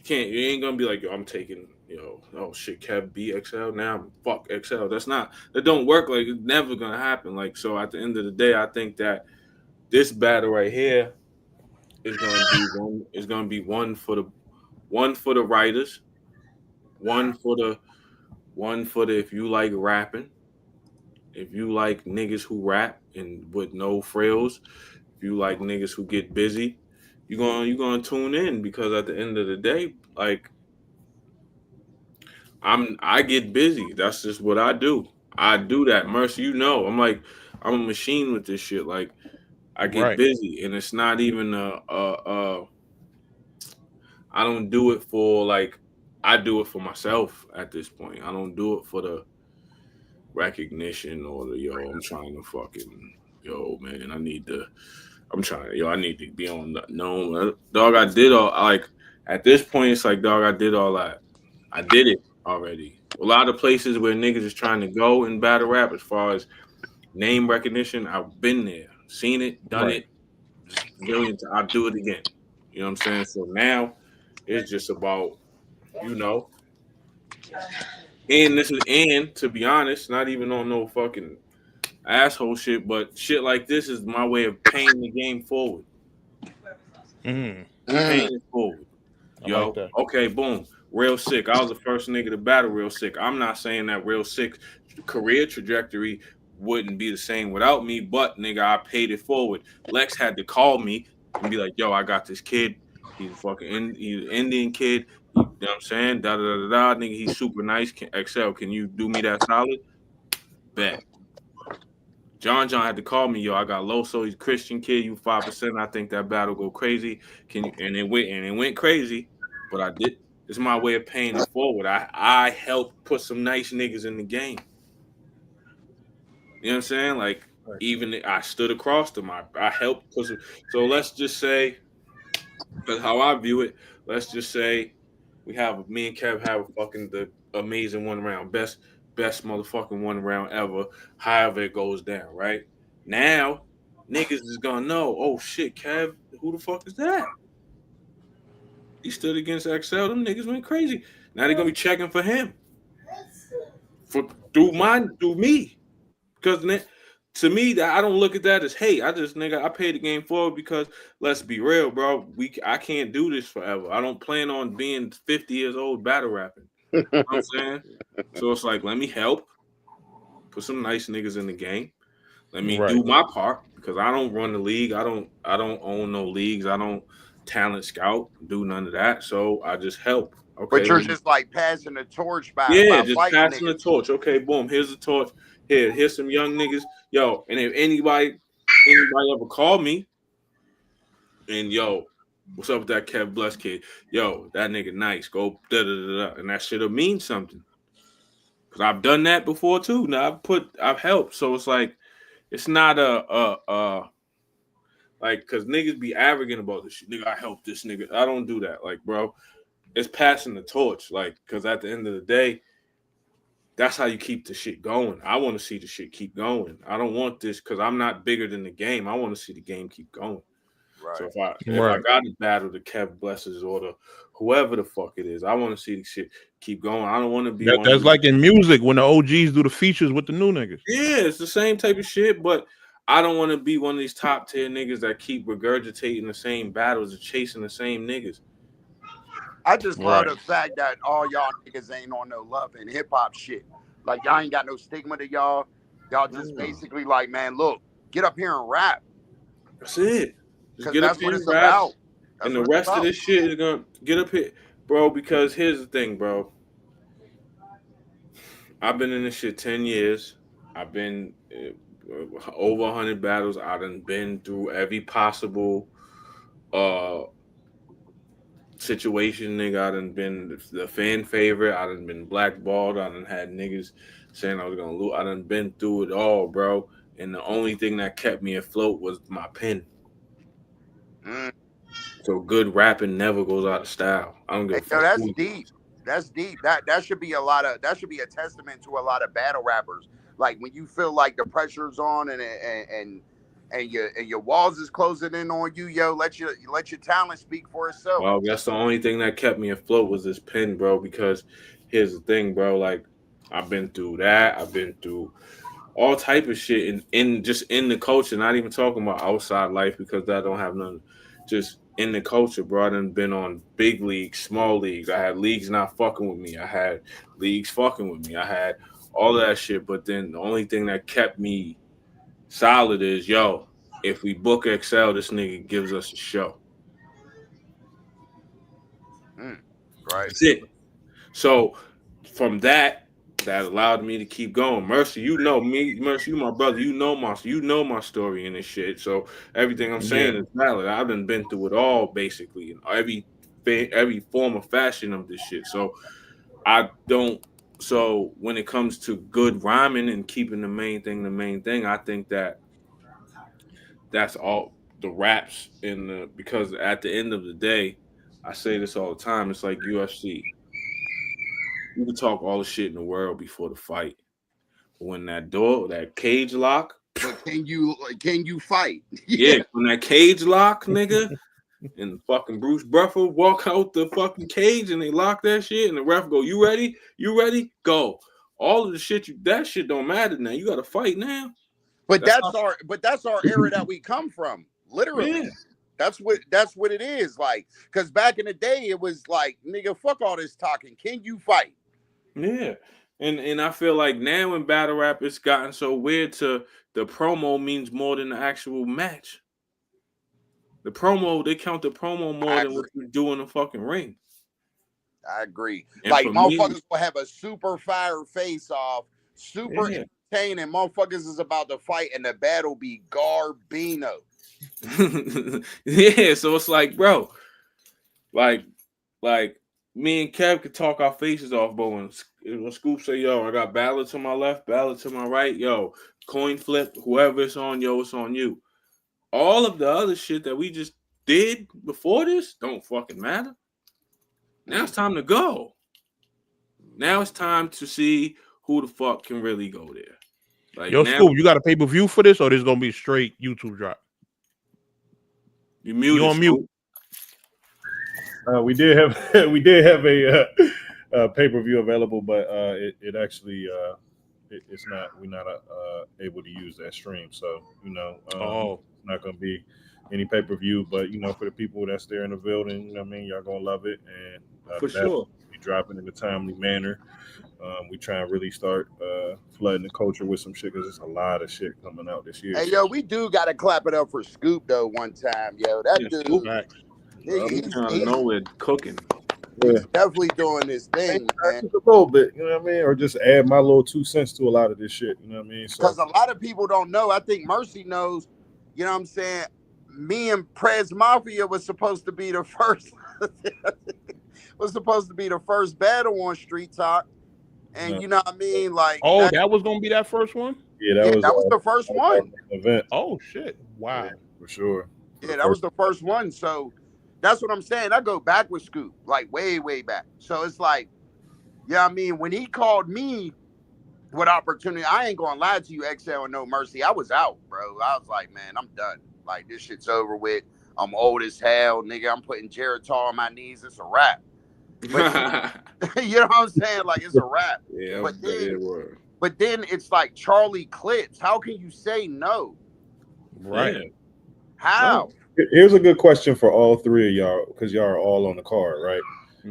You ain't gonna be like, yo, I'm taking, oh shit, Kev B Xcel now. Fuck Xcel. That don't work. Like it's never gonna happen. Like so, at the end of the day, I think that this battle right here is gonna be one for the writers, one for the if you like rapping, if you like niggas who rap and with no frills, if you like niggas who get busy, you're gonna tune in because at the end of the day, like I get busy. That's just what I do. I do that. Mercy, I'm a machine with this shit. Like I get busy, and it's not even I don't do it for I do it for myself at this point. I don't do it for the recognition or the I'm trying to fucking man. I need to be on the known. Dog, I did all at this point. It's like dog, I did all that. I did it already. A lot of places where niggas is trying to go in battle rap as far as name recognition, I've been there. Seen it, done it, millions. I'll do it again. You know what I'm saying? So now it's just about, and to be honest, not even on no fucking asshole shit, but shit like this is my way of paying the game forward. Paying it forward. Yo, like okay, boom. Real Sick. I was the first nigga to battle Real Sick. I'm not saying that Real Sick career trajectory wouldn't be the same without me, but nigga, I paid it forward. Lex had to call me and be like, yo, I got this kid. He's he's an Indian kid. You know what I'm saying? Da da da da. Nigga, he's super nice. Xcel, can you do me that solid? Bet. John had to call me, yo. I got Loso. He's a Christian kid. You 5%. I think that battle go crazy. Can you? And it went crazy. But I did. It's my way of paying it forward. I helped put some nice niggas in the game. You know what I'm saying? Like even I stood across them. I helped put some. So let's just say, because how I view it, let's just say me and Kev have the amazing 1 round, best motherfucking 1 round ever. However it goes down, right? Now niggas is gonna know, oh shit, Kev, who the fuck is that? He stood against Xcel. Them niggas went crazy. Now they're gonna be checking for him. Through me. Because to me, that I don't look at that as hate. I pay the game forward because let's be real, bro. I can't do this forever. I don't plan on being 50 years old battle rapping. You know what I'm saying? So it's like, let me help. Put some nice niggas in the game. Let me do my part because I don't run the league. I don't own no leagues. I don't talent scout, do none of that. So I just help. Okay. But you're just like passing the torch by just passing the torch. Okay, boom. Here's the torch. Here's some young niggas. Yo, and if anybody ever call me and yo, what's up with that Kev Bless kid? Yo, that nigga nice. Go da da da da, and that shit'll mean something. Cause I've done that before too. Now I've helped. So it's like it's not like cause niggas be arrogant about this shit. Nigga, I helped this nigga. I don't do that. Like, bro, it's passing the torch. Like, cause at the end of the day, that's how you keep the shit going. I want to see the shit keep going. I don't want this because I'm not bigger than the game. I want to see the game keep going. Right. So if I got to battle the Kev Blesses or the whoever the fuck it is, I want to see the shit keep going. I don't want to be that's like in music when the OGs do the features with the new niggas. Yeah, it's the same type of shit, but I don't want to be one of these top tier niggas that keep regurgitating the same battles and chasing the same niggas. I just love the fact that all y'all niggas ain't on no love and hip hop shit. Like y'all ain't got no stigma to y'all. Y'all just basically like, man, look, get up here and rap. That's it. Just get up here and rap. And the rest of this shit is gonna get up here, bro. Because here's the thing, bro. I've been in this shit 10 years. I've been over 100 battles. I done been through every possible situation, nigga. I done been the fan favorite. I done been blackballed. I done had niggas saying I was gonna lose. I done been through it all, bro. And the only thing that kept me afloat was my pen. So good rapping never goes out of style. I don't give a fuck. That's deep. That's deep. That should be a testament to a lot of battle rappers. Like when you feel like the pressure's on and your walls is closing in on you, yo, let your talent speak for itself. Well, that's the only thing that kept me afloat was this pen, bro. Because here's the thing, bro. Like I've been through that. I've been through all type of shit in the culture. Not even talking about outside life because that don't have none. Just in the culture, bro. I done been on big leagues, small leagues. I had leagues not fucking with me. I had leagues fucking with me. I had all of that shit. But then the only thing that kept me solid is, yo, if we book Xcel, this nigga gives us a show. Right. That's it. So from that allowed me to keep going. Mercy, you know me. Mercy, you my brother. You know my story and this shit. So everything I'm saying is valid. I've been through it all, basically, in every form of fashion of this shit. So So when it comes to good rhyming and keeping the main thing, I think that's all the raps because at the end of the day, I say this all the time. It's like UFC. You can talk all the shit in the world before the fight. But when that cage lock. But can you fight? Yeah, when that cage lock, nigga, and fucking Bruce Buffer walk out the fucking cage and they lock that shit and the ref go, you ready? You ready? Go. All of the shit that shit don't matter now. You gotta fight now. But that's our era that we come from. Literally. Yeah. That's what it is. Like, because back in the day, it was like, nigga, fuck all this talking. Can you fight? Yeah. And I feel like now in battle rap, it's gotten so weird to the promo means more than the actual match. The promo, they count the promo more than what you do in the fucking ring. I agree. And like for motherfuckers me, will have a super fire face off, super entertaining. Motherfuckers is about to fight, and the battle be Garbino. Yeah, so it's like, bro, like me and Kev could talk our faces off, but when Scoop say, yo, I got ballot to my left, ballot to my right, yo, coin flip, whoever it's on, yo, it's on you. All of the other shit that we just did before this don't fucking matter. Now it's time to go. Now it's time to see who the fuck can really go there. Like, yo, now, Scoop, you got a pay-per-view for this, or this gonna be straight YouTube drop? You on mute. We did have a pay-per-view available, but it actually it's not, we're not able to use that stream, so it's not going to be any pay-per-view, but for the people that's there in the building, I mean, y'all gonna love it, and for sure, be dropping in a timely manner. We try and really start flooding the culture with some shit, because there's a lot of shit coming out this year. Hey, yo, we do got to clap it up for Scoop though. One time, yo, that dude. He's nowhere cooking. He's definitely doing this thing, man. Just a little bit, you know what I mean, or just add my little 2 cents to a lot of this shit, you know what I mean? Because a lot of people don't know. I think Mercy knows. You know what I'm saying? Me and Prez Mafia was supposed to be the first. was supposed to be the first battle on Street Talk, and you know what I mean? Like, that was gonna be that first one. Yeah, that was the first one. Event. Oh shit! Wow. Yeah, for sure. Yeah, that was the first one. So that's what I'm saying. I go back with Scoop, like way back. So it's like, yeah, I mean, when he called me with opportunity, I ain't gonna lie to you, Xcel and No Mercy. I was out, bro. I was like, man, I'm done. Like, this shit's over with. I'm old as hell, nigga. I'm putting Geritol on my knees. It's a wrap. But, you know what I'm saying? Like, it's a wrap. Yeah, but then it's like Charlie Clips. How can you say no? Right. Yeah. How? Here's a good question for all three of y'all, because y'all are all on the card, right?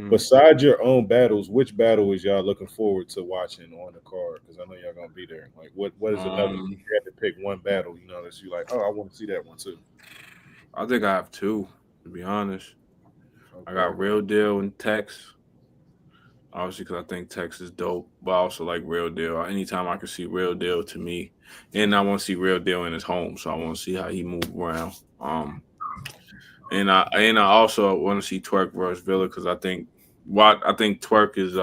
Besides your own battles, which battle is y'all looking forward to watching on the card? Because I know y'all gonna be there. Like, what is another? If you had to pick one battle, that you like, oh, I want to see that one too. I think I have two, to be honest. Okay. I got Real Deal and Tex. Obviously, because I think Tex is dope, but I also like Real Deal. Anytime I can see Real Deal, to me, and I want to see Real Deal in his home, so I want to see how he move around. And I also want to see Twerk versus Villa, because I think Twerk is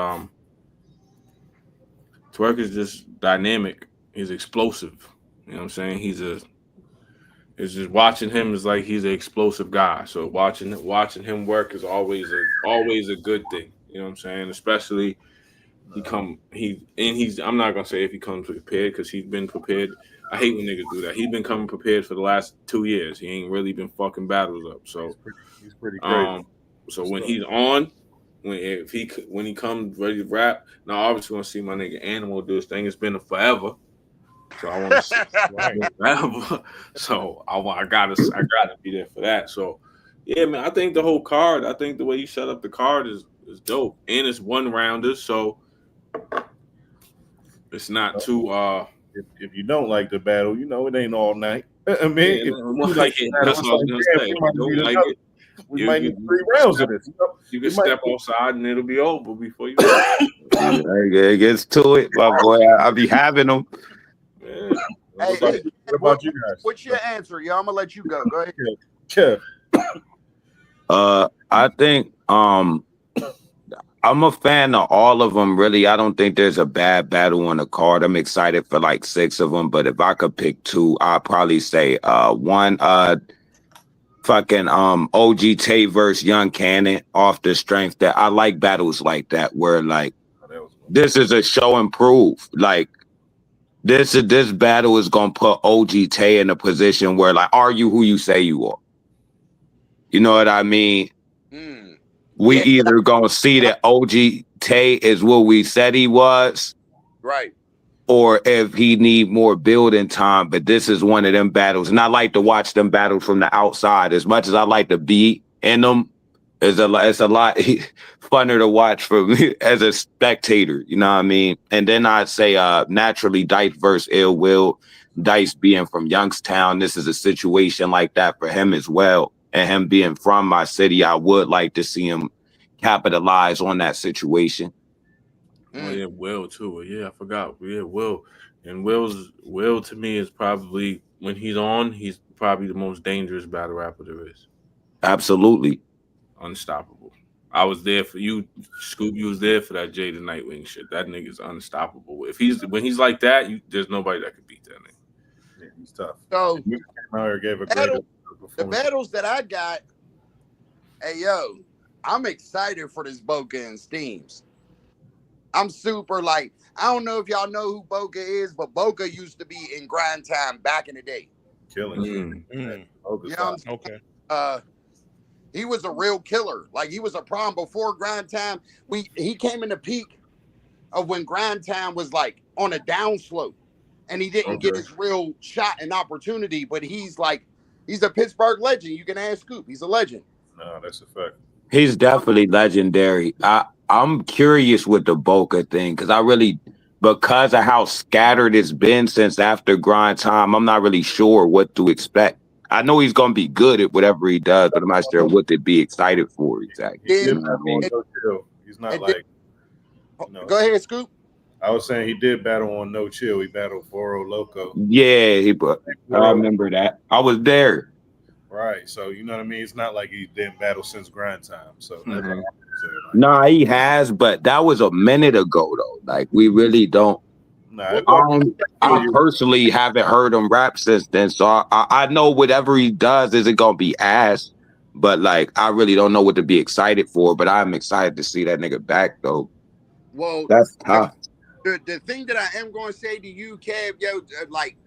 just dynamic. He's explosive. You know what I'm saying? It's just watching him is like he's an explosive guy. So watching him work is always a good thing. You know what I'm saying? Especially I'm not gonna say if he comes prepared, because he's been prepared. I hate when niggas do that. He's been coming prepared for the last 2 years. He ain't really been fucking battles up. So he's pretty great. So when he's on, when he comes ready to rap, now obviously want to see my nigga Animal do his thing. It's been forever. So I want to see forever. So I gotta be there for that. So yeah, man, I think the whole card, I think the way you set up the card is dope. And it's one rounders, so it's not too if you don't like the battle, it ain't all night. I mean, that's what I was gonna say. We might need 3 rounds of this. You can step outside and it'll be over before you. It gets to it, my boy. I be having them. Yeah. What about you guys? What's your answer, yo? I'm gonna let you go. Go ahead. Kev. I think I'm a fan of all of them, really. I don't think there's a bad battle on the card. I'm excited for like 6 of them, but if I could pick 2, I'd probably say one fucking OG Tay versus Young Cannon, off the strength that I like battles like that, where like this is a show and prove. Like this battle is gonna put OG Tay in a position where, like, are you who you say you are? You know what I mean? We either gonna see that OG Tay is what we said he was, right? Or if he need more building time. But this is one of them battles, and I like to watch them battles from the outside. As much as I like to be in them, it's a lot funner to watch for me as a spectator. You know what I mean? And then I'd say naturally Dice versus Ill Will. Dice being from Youngstown, this is a situation like that for him as well. and him being from my city, I would like to see him capitalize on that situation. Oh yeah, Will too. Yeah, I forgot. Yeah, Will. And Will to me is probably, when he's on, he's probably the most dangerous battle rapper there is. Absolutely. Unstoppable. I was there for you, Scoop. You was there for that Jay the Nightwing shit. That nigga's unstoppable. When he's like that, there's nobody that could beat that nigga. Yeah, he's tough. So gave a great the battles that I got, hey yo, I'm excited for this Boca and Steams. I'm super like, I don't know if y'all know who Boca is, but Boca used to be in Grind Time back in the day. Killing. You know what I'm saying? Okay. He was a real killer. Like, he was a problem before Grind Time. He came in the peak of when Grind Time was like on a downslope, and he didn't get his real shot and opportunity. But he's a Pittsburgh legend. You can ask Scoop. He's a legend. No, that's a fact. He's definitely legendary. I'm curious with the Boca thing because of how scattered it's been since after Grind Time, I'm not really sure what to expect. I know he's gonna be good at whatever he does, but I'm not sure what to be excited for exactly. You know what I mean? He's not like. Go ahead, Scoop. I was saying he did battle on No Chill. He battled Boro Loco. Yeah, I remember that. I was there. Right. So you know what I mean? It's not like he didn't battle since Grind Time. So nah, he has, but that was a minute ago though. Like, we really don't. Nah, I personally haven't heard him rap since then, so I know whatever he does isn't gonna be ass. But like, I really don't know what to be excited for. But I'm excited to see that nigga back though. Well, that's tough. The thing that I am going to say to you, Kev, yo, like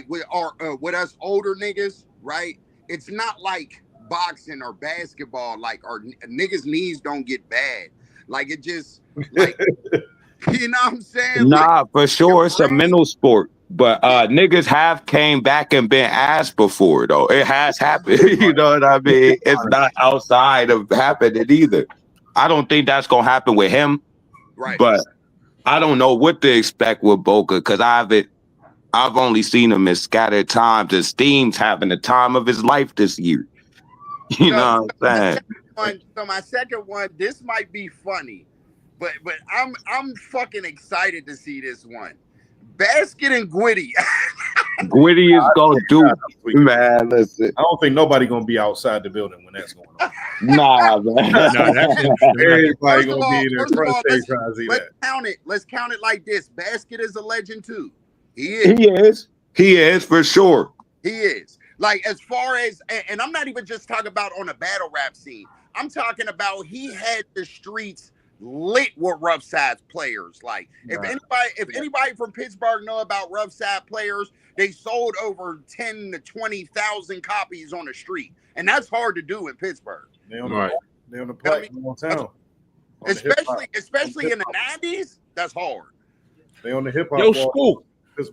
with us older niggas, right? It's not like boxing or basketball. Like, our niggas' knees don't get bad. Like, it just like. You know what I'm saying? Nah, for sure. It's a mental sport. But niggas have came back and been asked before, though. It has happened. You know what I mean? It's not outside of happening either. I don't think that's going to happen with him. Right. But I don't know what to expect with Boca, because I've only seen him in scattered times. And Steam's having the time of his life this year. You know what I'm saying? So my second one, this might be funny. But I'm fucking excited to see this one. Basket and Gwitty. Gwitty is gonna do, man. Listen, I don't think nobody gonna be outside the building when that's going on. Nah, man. Everybody gonna be in there front stage trying to see that. Count it. Let's count it like this. Basket is a legend too. He is for sure. He is. Like, as far as, and I'm not even just talking about on a battle rap scene. I'm talking about he had the streets lit with rough side players. Like, if anybody from Pittsburgh know about rough side players, they sold over 10 to 20,000 copies on the street, and that's hard to do in Pittsburgh. They on the plate on town. Especially in the 90s, that's hard. They on the hip hop. Yo, Scoop,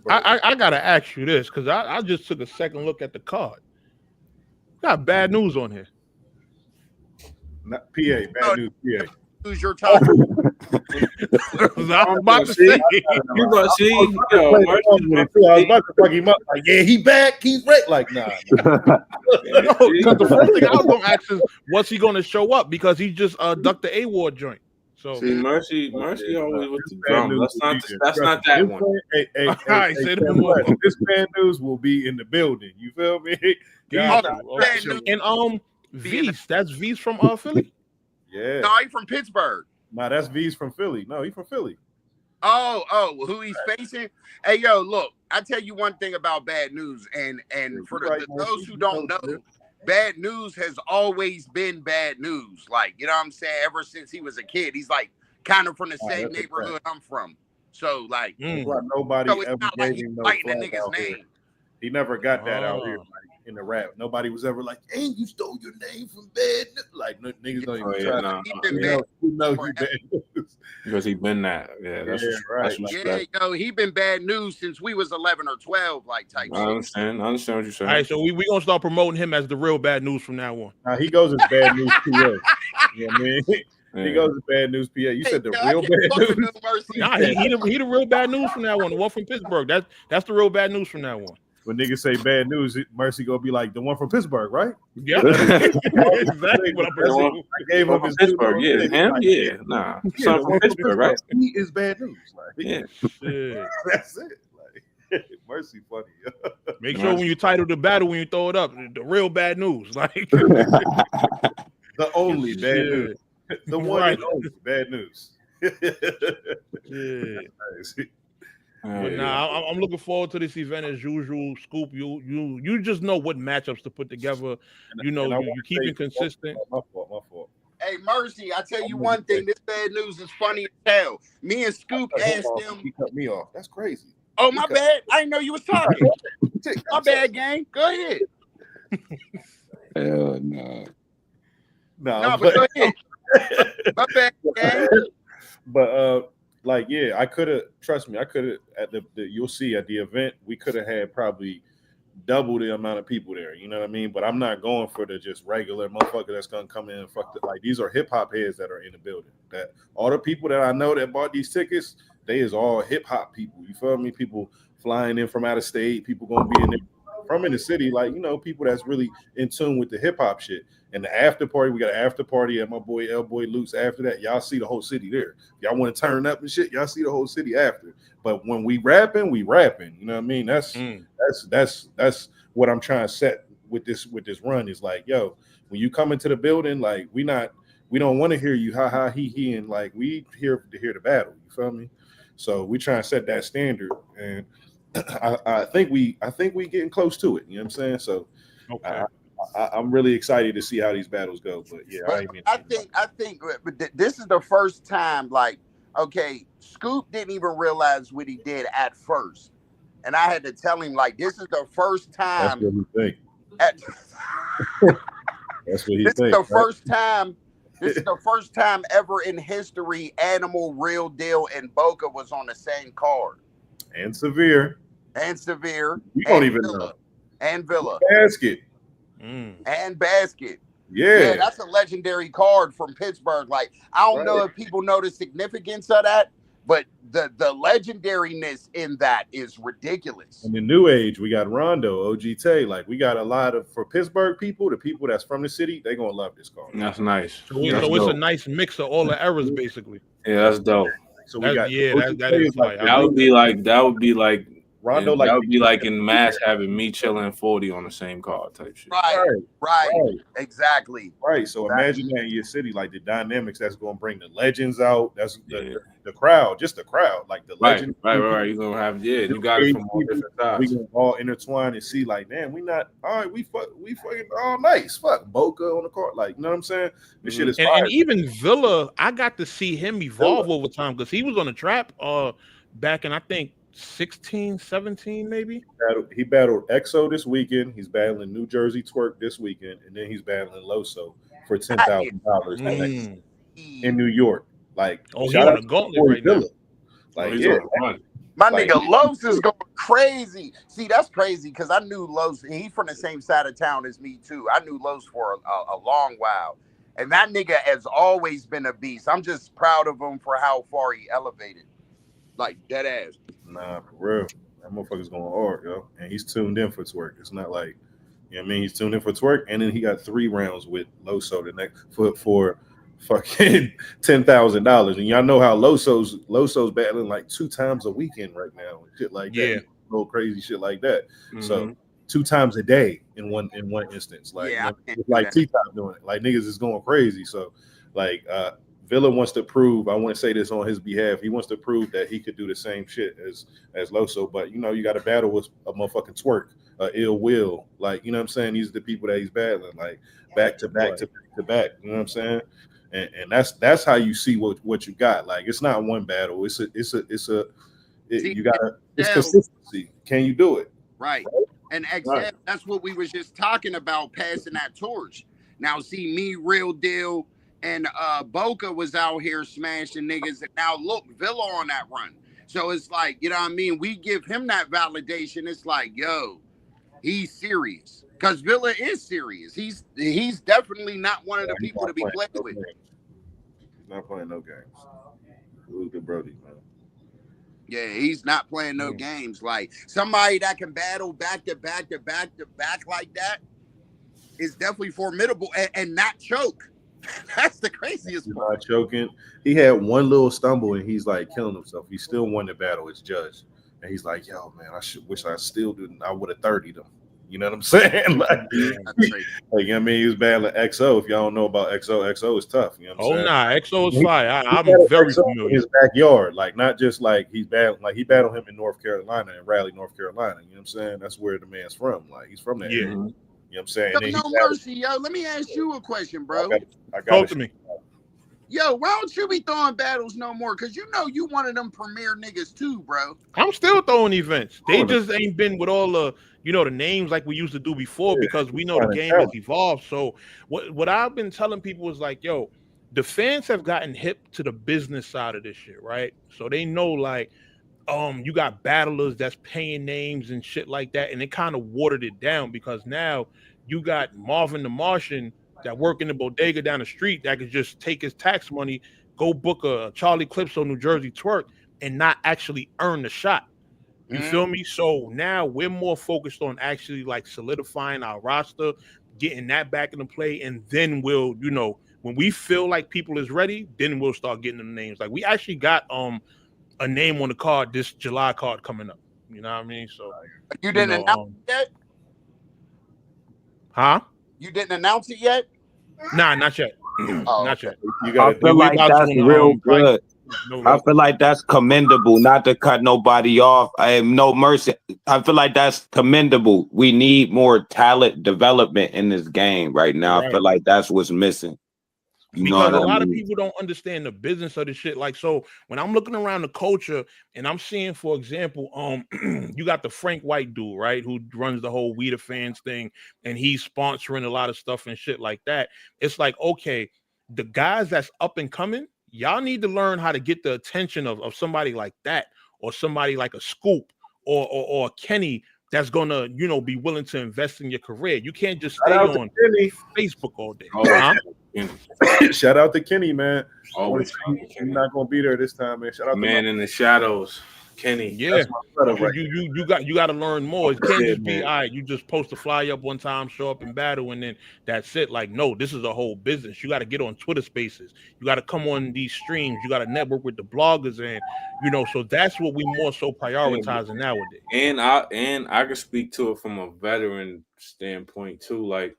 I gotta ask you this, because I just took a second look at the card. Got bad news on here. Not PA, bad news PA. Who's your top? I was about to say. You're gonna see. I was about to fuck him up. Like, yeah, he back. He's right. Like, nah. Because the first thing I was gonna ask is, what's he gonna show up? Because he just ducked the A-Ward joint. So see, Mercy always with the drum. That's not that one. This bad news will be in the building. You feel me? And V's. That's V's from Philly. Yeah. No, he's from Pittsburgh. Nah, that's V's from Philly. No, he's from Philly. Oh, who he's facing? Hey, yo, look, I tell you one thing about Bad News, and for those who don't know, Bad News has always been bad news. Like, you know what I'm saying? Ever since he was a kid, he's like kind of from the same neighborhood I'm from. So, like, nobody ever gave him no fighting a nigga's name. He never got that out here. Like, in the rap, nobody was ever like, "Hey, you stole your name from Bad News." Like, niggas don't even try. You know he Bad News because he been that. Yeah, that's right. He been Bad News since we was 11 or 12, like type. I understand what you're saying. All right, so we gonna start promoting him as the real Bad News from now on. Now he goes as Bad News PA. You know what I mean? He goes as Bad News PA. You said the real Bad News. Nah, he the real Bad News from now on. The one from Pittsburgh. That's the real Bad News from now on. when niggas say bad news, Mercy gonna be like the one from Pittsburgh, right? Yeah, exactly what I'm saying. I gave him his Pittsburgh, him, like, nah, yeah, son from Pittsburgh, right? He is bad news, like, Yeah, that's it. Like, Mercy funny. Make sure when you title the battle, when you throw it up, the real bad news, like the only bad news, the one right. and only bad news. Yeah. Nice. But nah, I'm looking forward to this event as usual. Scoop, you just know what matchups to put together. You know, you keep it consistent. My fault. Hey, Mercy, I tell you one thing. This bad news is funny as hell. Me and Scoop asked them. He cut me off. That's crazy. Oh, my bad. I didn't know you was talking. My bad, gang. Go ahead. Hell no. No, but go ahead. My bad, gang. But like, yeah, I could have. Trust me, I could have. At the you'll see at the event, we could have had probably double the amount of people there. You know what I mean? But I'm not going for the just regular motherfucker that's gonna come in and fuck the, like these are hip hop heads that are in the building. That all the people that I know that bought these tickets, they is all hip hop people. You feel me? People flying in from out of state, people gonna be in there from in the city, like, you know, people that's really in tune with the hip hop shit. And the after party, we got an after party at my boy L Boy Luke's. After that, y'all see the whole city there. Y'all want to turn up and shit, y'all see the whole city after. But when we rapping, we rapping. You know what I mean? That's what I'm trying to set with this run is like, yo, when you come into the building, like we don't want to hear you ha ha he and like we here to hear the battle. You feel me? So we try and set that standard, and I think we getting close to it. You know what I'm saying? So okay. I'm really excited to see how these battles go. But yeah, I think this is the first time. Like, okay, Scoop didn't even realize what he did at first, and I had to tell him like, this is the first time. That's what he think. That's what he This think. is the first time. This is the first time ever in history Animal, Real Deal, and Boca was on the same card. And Severe. You don't even know. And Villa. Basket. And Basket. Yeah, that's a legendary card from Pittsburgh. Like, I don't know if people know the significance of that, but the legendariness in that is ridiculous. In the new age, we got Rondo, OG Tay. Like, we got a lot of, for Pittsburgh people, the people that's from the city, they're gonna love this card. That's nice. So it's a nice mix of all the eras, basically. Yeah, that's dope. So we got that is like that would be like Rondo, that would be like in Mass having me chilling 40 on the same card type shit. Right. Exactly. Right. So imagine that in your city, like the dynamics that's going to bring the legends out. That's the crowd, just the crowd, like the legend. Right. You're gonna have you got it from all different sides. We can all intertwine and see, like, damn, we not all right. We fucking all nice. Fuck Boca on the court, like, you know what I'm saying? This shit is fire. And even Villa, I got to see him evolve over time because he was on the trap back in I think 16, 17 maybe. He battled EXO this weekend. He's battling New Jersey Twerk this weekend, and then he's battling Loso for $10,000 in New York. Like, he on the gauntlet right now. Like, my nigga Los is going crazy. See, that's crazy because I knew Los. He's from the same side of town as me too. I knew Los for a long while, and that nigga has always been a beast. I'm just proud of him for how far he elevated. Like, dead ass. Nah, for real. That motherfucker's going hard, yo. And he's tuned in for Twerk. It's not like, you know what I mean? He's tuned in for Twerk, and then he got 3 rounds with Loso the next for fucking $10,000. And y'all know how Loso's battling like 2 times a weekend right now. Shit like that. Little crazy shit like that. So 2 times a day in one instance. Like, it's like T-Top doing it. Like, niggas is going crazy. So like Villa wants to prove, I want to say this on his behalf, he wants to prove that he could do the same shit as Loso. But, you know, you got to battle with a motherfucking Twerk, Ill Will. Like, you know what I'm saying? These are the people that he's battling, like, back to back to back. You know what I'm saying? And that's how you see what you got. Like, it's not one battle. It's consistency. Can you do it? Right. And Xcel, that's what we was just talking about, passing that torch. Now, see, me, Real Deal, and Boca was out here smashing niggas. And now look, Villa on that run. So it's like, you know what I mean? We give him that validation. It's like, yo, he's serious. Because Villa is serious. He's definitely not one of the people to be played with. He's not playing no games. Who's the Brody, man? Yeah, he's not playing no games. Like somebody that can battle back to back to back to back like that is definitely formidable and not choke. That's the craziest He's part. not choking. He had one little stumble and he's like killing himself. He still won the battle as judge. And he's like, yo, man, wish I still didn't. I would have 30'd him. You know what I'm saying? Like, I mean, he was battling XO. If y'all don't know about XO is tough. You know what I'm saying? Nah, XO is fire. I'm very XO familiar. in his backyard, like not just like he battled him in North Carolina, in Raleigh, North Carolina. You know what I'm saying? That's where the man's from. Like he's from that. Yeah. area. You know what I'm saying? Yo, No Mercy, yo. Let me ask you a question, bro. I got Talk to me. Yo, why don't you be throwing battles no more? Because you know you one of them premier niggas too, bro. I'm still throwing events. They just ain't been with all the, the names like we used to do before because we know the game has evolved. So what I've been telling people is like, yo, the fans have gotten hip to the business side of this shit, right? So they know like, you got battlers that's paying names and shit like that, and it kind of watered it down because now you got Marvin the Martian that work in the bodega down the street that could just take his tax money, go book a Charlie Clipso New Jersey twerk, and not actually earn the shot. You feel me? So now we're more focused on actually like solidifying our roster, getting that back into play, and then we'll, when we feel like people is ready, then we'll start getting them names. Like we actually got a name on the card, this July card coming up. You know what I mean? So you didn't announce it yet? Huh? You didn't announce it yet? Nah, not yet. Not yet. I feel like that's real good. I feel like that's commendable, not to cut nobody off. I have no mercy. I feel like that's commendable. We need more talent development in this game right now. I feel like that's what's missing. Because a lot of people don't understand the business of the shit. Like, so when I'm looking around the culture and I'm seeing, for example, you got the Frank White dude, right, who runs the whole We the Fans thing, and he's sponsoring a lot of stuff and shit like that. It's like, okay, the guys that's up and coming, y'all need to learn how to get the attention of somebody like that, or somebody like a Scoop or Kenny that's gonna, be willing to invest in your career. You can't just stay on Facebook all day. Shout out to Kenny, man. Always he's not gonna be there this time, man. Shout out man to in the shadows, Kenny. Yeah, you got to learn more. It can't just be all right. You just post a fly up one time, show up in battle, and then that's it. Like, no, this is a whole business. You got to get on Twitter Spaces. You got to come on these streams. You got to network with the bloggers, and so that's what we more so prioritizing nowadays. And I can speak to it from a veteran standpoint too, like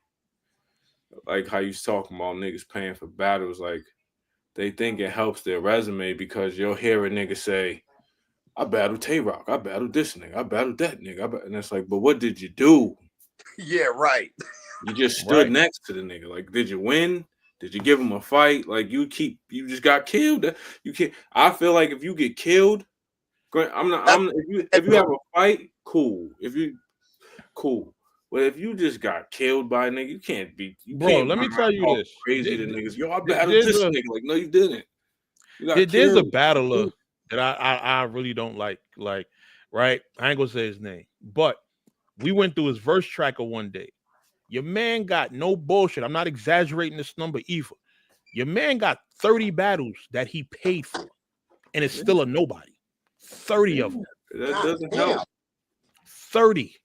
how you talking about niggas paying for battles. Like they think it helps their resume because you'll hear a nigga say, I battled Tay-Rock, I battled this nigga, I battled that nigga, and it's like, but what did you do? Yeah, right. You just stood next to the nigga. Like, did you win? Did you give him a fight? Like you just got killed. You can't. I feel like if you get killed, if you have a fight, cool. Cool. But if you just got killed by a nigga, you can't be. Let me tell you this. Crazy to niggas. Yo, I battled this nigga. Like, no, you didn't. There's a battler that I really don't like, right? I ain't gonna say his name, but we went through his verse tracker one day. Your man got no bullshit. I'm not exaggerating this number either. Your man got 30 battles that he paid for, and it's still a nobody. 30 of them. That doesn't help. 30.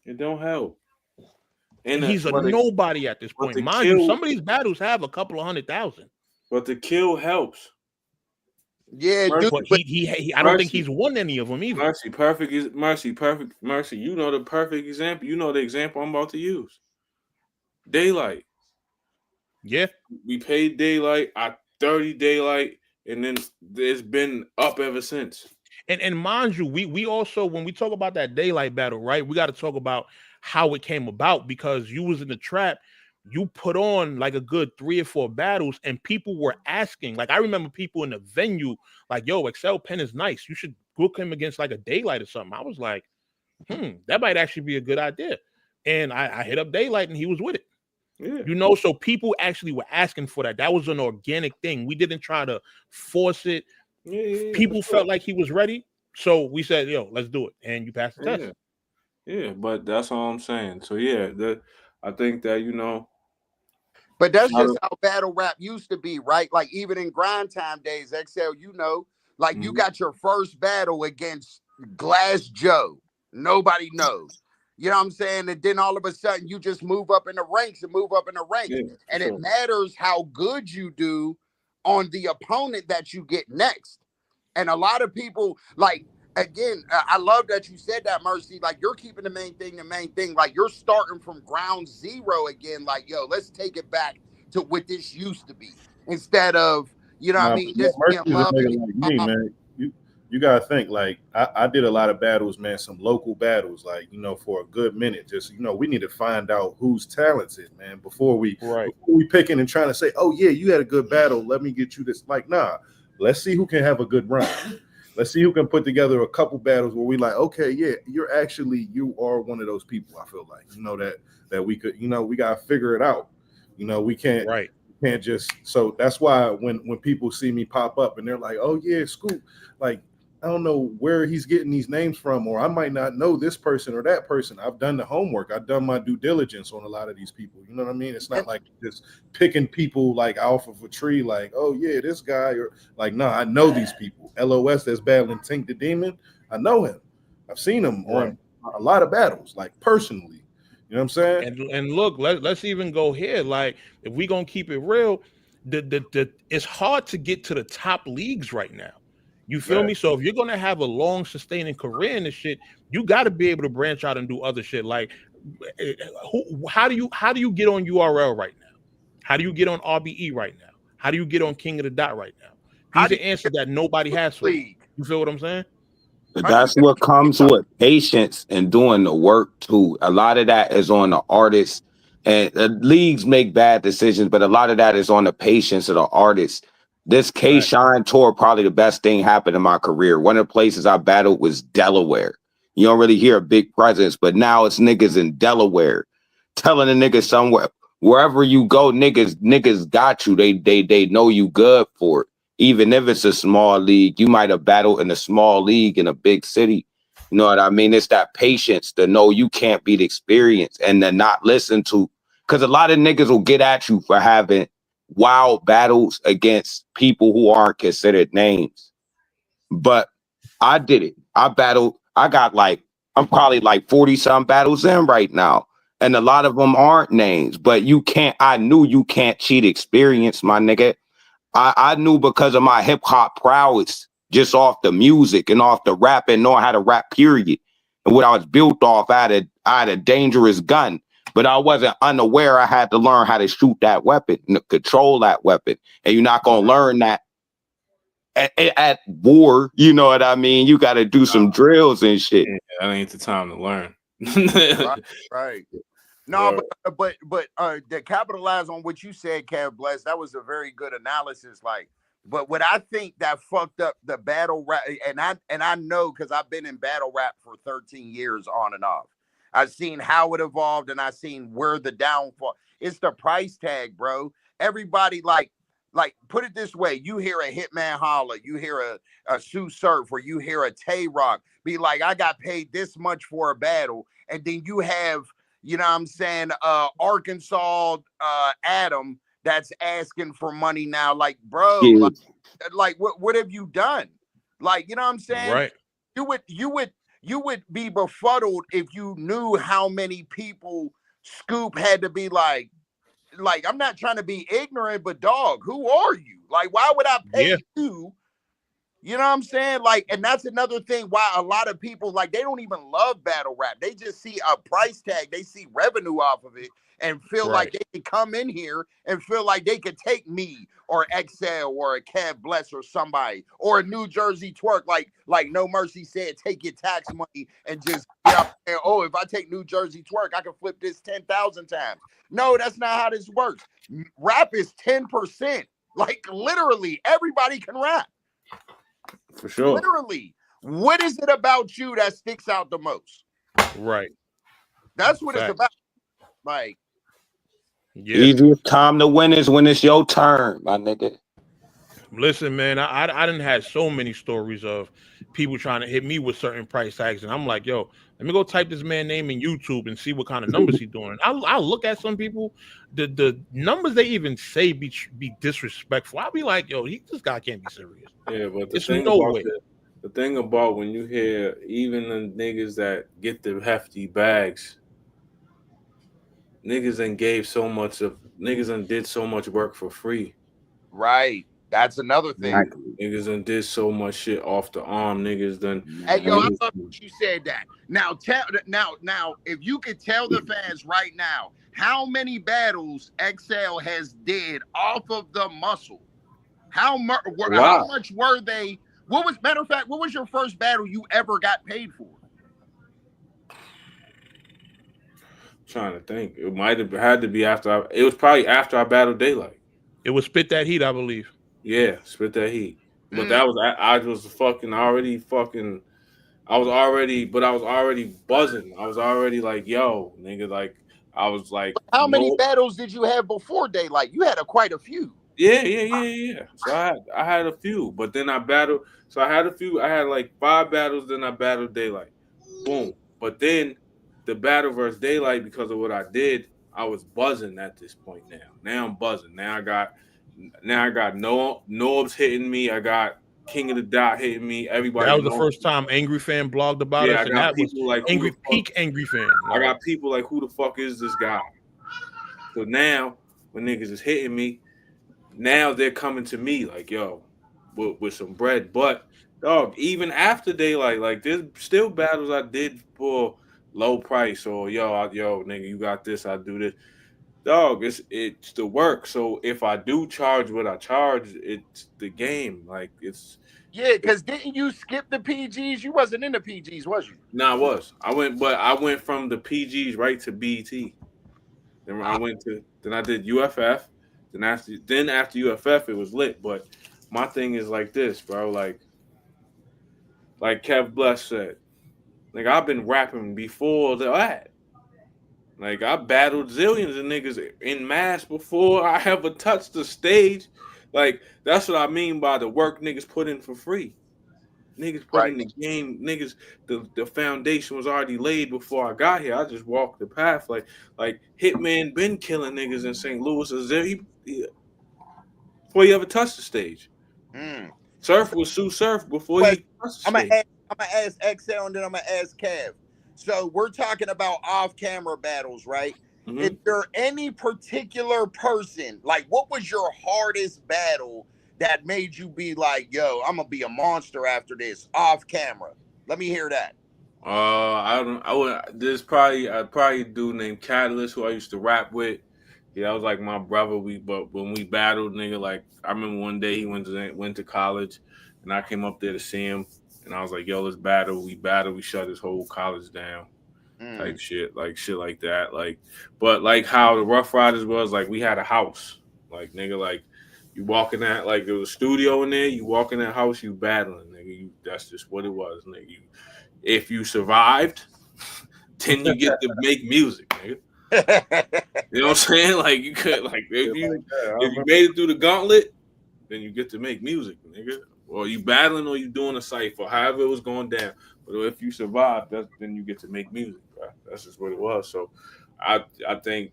It don't help. And he's a nobody at this point. Mind you, some of these battles have a couple of 100,000. But the kill helps. Yeah, but I don't think he's won any of them either. Mercy. You know the perfect example. You know the example I'm about to use. Daylight. Yeah. We paid Daylight at 30 Daylight, and then it's been up ever since. And mind you, we also, when we talk about that Daylight battle, right, we got to talk about how it came about, because you was in the trap. You put on like a good 3 or 4 battles, and people were asking. Like, I remember people in the venue like, yo, Xcel Pen is nice. You should book him against like a Daylight or something. I was like, that might actually be a good idea. And I hit up Daylight, and he was with it. Yeah. So people actually were asking for that. That was an organic thing. We didn't try to force it. People felt like he was ready. So we said, yo, let's do it. And you passed the test. Yeah, but that's all I'm saying. So I think that, But that's just how battle rap used to be, right? Like even in grind time days, Xcel, Like you got your first battle against Glass Joe. Nobody knows. You know what I'm saying? And then all of a sudden you just move up in the ranks and move up in the ranks. Yeah, and it matters how good you do on the opponent that you get next. And a lot of people, like, again, I love that you said that, Mercy. Like, you're keeping the main thing. Like, you're starting from ground zero again. Like, yo, let's take it back to what this used to be. Instead of, you know what I mean? This being Mercy's a nigga like me, man. You gotta think, like, I did a lot of battles, man, some local battles, like, you know, for a good minute. Just, you know, we need to find out who's talented, man, before we picking and trying to say, oh yeah, you had a good battle, let me get you this. Like, nah, let's see who can have a good run. Let's see who can put together a couple battles where we like, okay, yeah, you are one of those people. I feel like, you know, that we could, you know, we gotta figure it out. You know, we can't just. So that's why when people see me pop up and they're like, oh yeah, Scoop, like, I don't know where he's getting these names from, or I might not know this person or that person. I've done the homework. I've done my due diligence on a lot of these people. You know what I mean? It's not like just picking people like off of a tree, like, oh yeah, this guy, or like, no, I know these people. LOS that's battling Tink the Demon, I know him. I've seen him on a lot of battles, like personally. You know what I'm saying? And look, let's even go here. Like, if we gonna keep it real, it's hard to get to the top leagues right now. You feel me? So if you're gonna have a long sustaining career in this shit, you got to be able to branch out and do other shit. Like, how do you get on URL right now? How do you get on RBE right now? How do you get on King of the Dot right now? These are answers that nobody has for you. You feel what I'm saying? But that's what comes with patience and doing the work too. A lot of that is on the artists, and the leagues make bad decisions, but a lot of that is on the patience of the artists. This K-Shine tour, probably the best thing happened in my career. One of the places I battled was Delaware. You don't really hear a big presence, but now it's niggas in Delaware telling a nigga somewhere, wherever you go, niggas got you. They know you good for it. Even if it's a small league, you might have battled in a small league in a big city. You know what I mean? It's that patience to know you can't beat experience and then not listen to, because a lot of niggas will get at you for having wild battles against people who aren't considered names. But I did it. I battled. I'm probably like 40 some battles in right now. And a lot of them aren't names, but I knew you can't cheat experience, my nigga. I knew because of my hip hop prowess, just off the music and off the rap and knowing how to rap, period. And what I was built off, I had a dangerous gun. But I wasn't unaware I had to learn how to shoot that weapon and control that weapon. And you're not going to learn that at war. You know what I mean? You got to do some drills and shit. Yeah, that ain't the time to learn. Right. No, but to capitalize on what you said, Kev Bless, that was a very good analysis. Like, but what I think that fucked up the battle rap, and I know because I've been in battle rap for 13 years on and off. I've seen how it evolved, and I've seen where the downfall. It's the price tag, bro. Everybody like put it this way: you hear a Hitman holler, you hear a Sue Surf, or you hear a Tay Rock be like, "I got paid this much for a battle," and then you have, you know what I'm saying, Arkansas Adam that's asking for money now. Like, bro, like what have you done? Like, you know what I'm saying? Right. You would be befuddled if you knew how many people Scoop had to be like, I'm not trying to be ignorant, but dog, who are you? Like, why would I pay you? You know what I'm saying? Like, and that's another thing why a lot of people, like, they don't even love battle rap. They just see a price tag. They see revenue off of it and feel like they can come in here and feel like they could take me or Xcel or a Kev Bless or somebody or a New Jersey Twerk. Like No Mercy said, take your tax money and just, you know, and, oh, if I take New Jersey Twerk, I can flip this 10,000 times. No, that's not how this works. Rap is 10%. Like, literally, everybody can rap. For sure. Literally, what is it about you that sticks out the most? Right. That's what it's about. Like, easiest time to win is when it's your turn, my nigga. Listen, man, I didn't had so many stories of people trying to hit me with certain price tags, and I'm like, yo, let me go type this man name in YouTube and see what kind of numbers he's doing. I'll look at some people, the numbers they even say be disrespectful. I'll be like, yo, this guy can't be serious. Yeah, but it's no way. The thing about when you hear even the niggas that get the hefty bags, niggas and did so much work for free. Right. That's another thing. Niggas and did so much shit off the arm. Niggas done. Hey, yo, I love you said that. Now, if you could tell the fans right now how many battles Xcel has did off of the muscle, how much were they? Matter of fact, what was your first battle you ever got paid for? Trying to think. It might have had to be after. It was probably after I battled Daylight. It was Spit That Heat, I believe. Yeah, Spit That Heat. But that was I was already buzzing. I was already like, yo, nigga, like I was like. How many battles did you have before Daylight? You had quite a few. Yeah. So I had a few, but then I battled. So I had a few. I had like 5 battles. Then I battled Daylight. Boom. But then the battle versus Daylight, because of what I did, I was buzzing at this point. Now I'm buzzing. Now I got Norbs hitting me. I got King of the Dot hitting me. Everybody. That was the first time Angry Fan blogged about us, and that was like Angry Fan. I got people like, who the fuck is this guy? So now when niggas is hitting me, now they're coming to me like, yo, with some bread. But dog, even after Daylight, like there's still battles I did for low price, or yo, nigga, you got this, I do this. Dog, it's the work. So if I do charge what I charge, it's the game. Like it's because didn't you skip the PGs? You wasn't in the PGs, was you? No, I was. I went from the PGs right to BT. Then I did UFF. Then after UFF, it was lit. But my thing is like this, bro. Like Kev Bless said, like I've been rapping before that. Like I battled zillions of niggas in mass before I ever touched the stage. Like that's what I mean by the work niggas put in for free. Niggas put in the game. Niggas, the foundation was already laid before I got here. I just walked the path. Like Hitman been killing niggas in St. Louis before he ever touched the stage. Surf was Sue Surf before he touched the stage. I'm gonna ask Xcel and then I'm gonna ask Kev. So we're talking about off-camera battles, right? Mm-hmm. Is there any particular person, like what was your hardest battle that made you be like, yo, I'm gonna be a monster after this off camera? Let me hear that. I'd probably a dude named Catalyst who I used to rap with. Yeah, that was like my brother. But when we battled, nigga, like I remember one day he went to college, and I came up there to see him, and I was like, yo, let's battle. We shut his whole college down, type shit, like that. Like, but like how the Rough Riders was, like we had a house, like nigga, like. You walk in that, like there was a studio in there, you walk in that house, you battling, nigga. That's just what it was, nigga. If you survived, then you get to make music, nigga. You know what I'm saying? Like you could, like if you made it through the gauntlet, then you get to make music, nigga. Or you battling, or you doing a cipher, however it was going down. But if you survive, then you get to make music, bro. That's just what it was. So, I think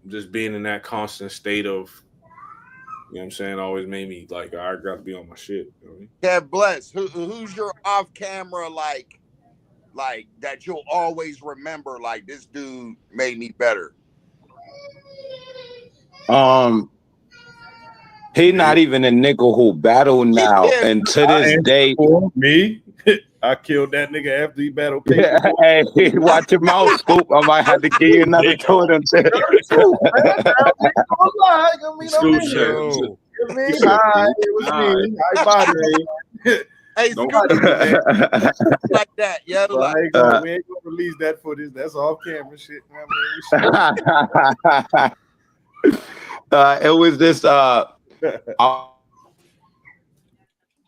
just being in that constant state of, you know what I'm saying, always made me like, I got to be on my shit. You know what I mean? God bless. Who's your off camera like that you'll always remember? Like this dude made me better. He not even a nigga who battle now, and to this day, me. I killed that nigga after he battled. Yeah, hey, watch your mouth, Scoop. I might have to give you another two of them. Hey, like that, yo. So we ain't gonna release that footage. That's off camera shit. It was this.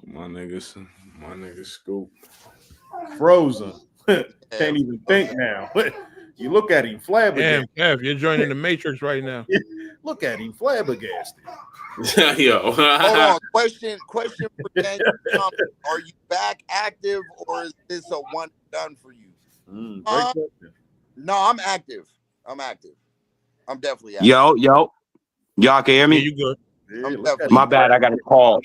My niggas Scoop. Frozen. Can't even think now. You look at him flabbergasted. Damn, Kev, you're joining the Matrix right now. Look at him flabbergasted. Yo. Hold on. Question for Daniel. Are you back active, or is this a one done for you? Great question. No, I'm active. I'm definitely active. Yo, y'all can hear me? Yeah, you good. Yeah, I'm look at definitely- My bad, I got a call.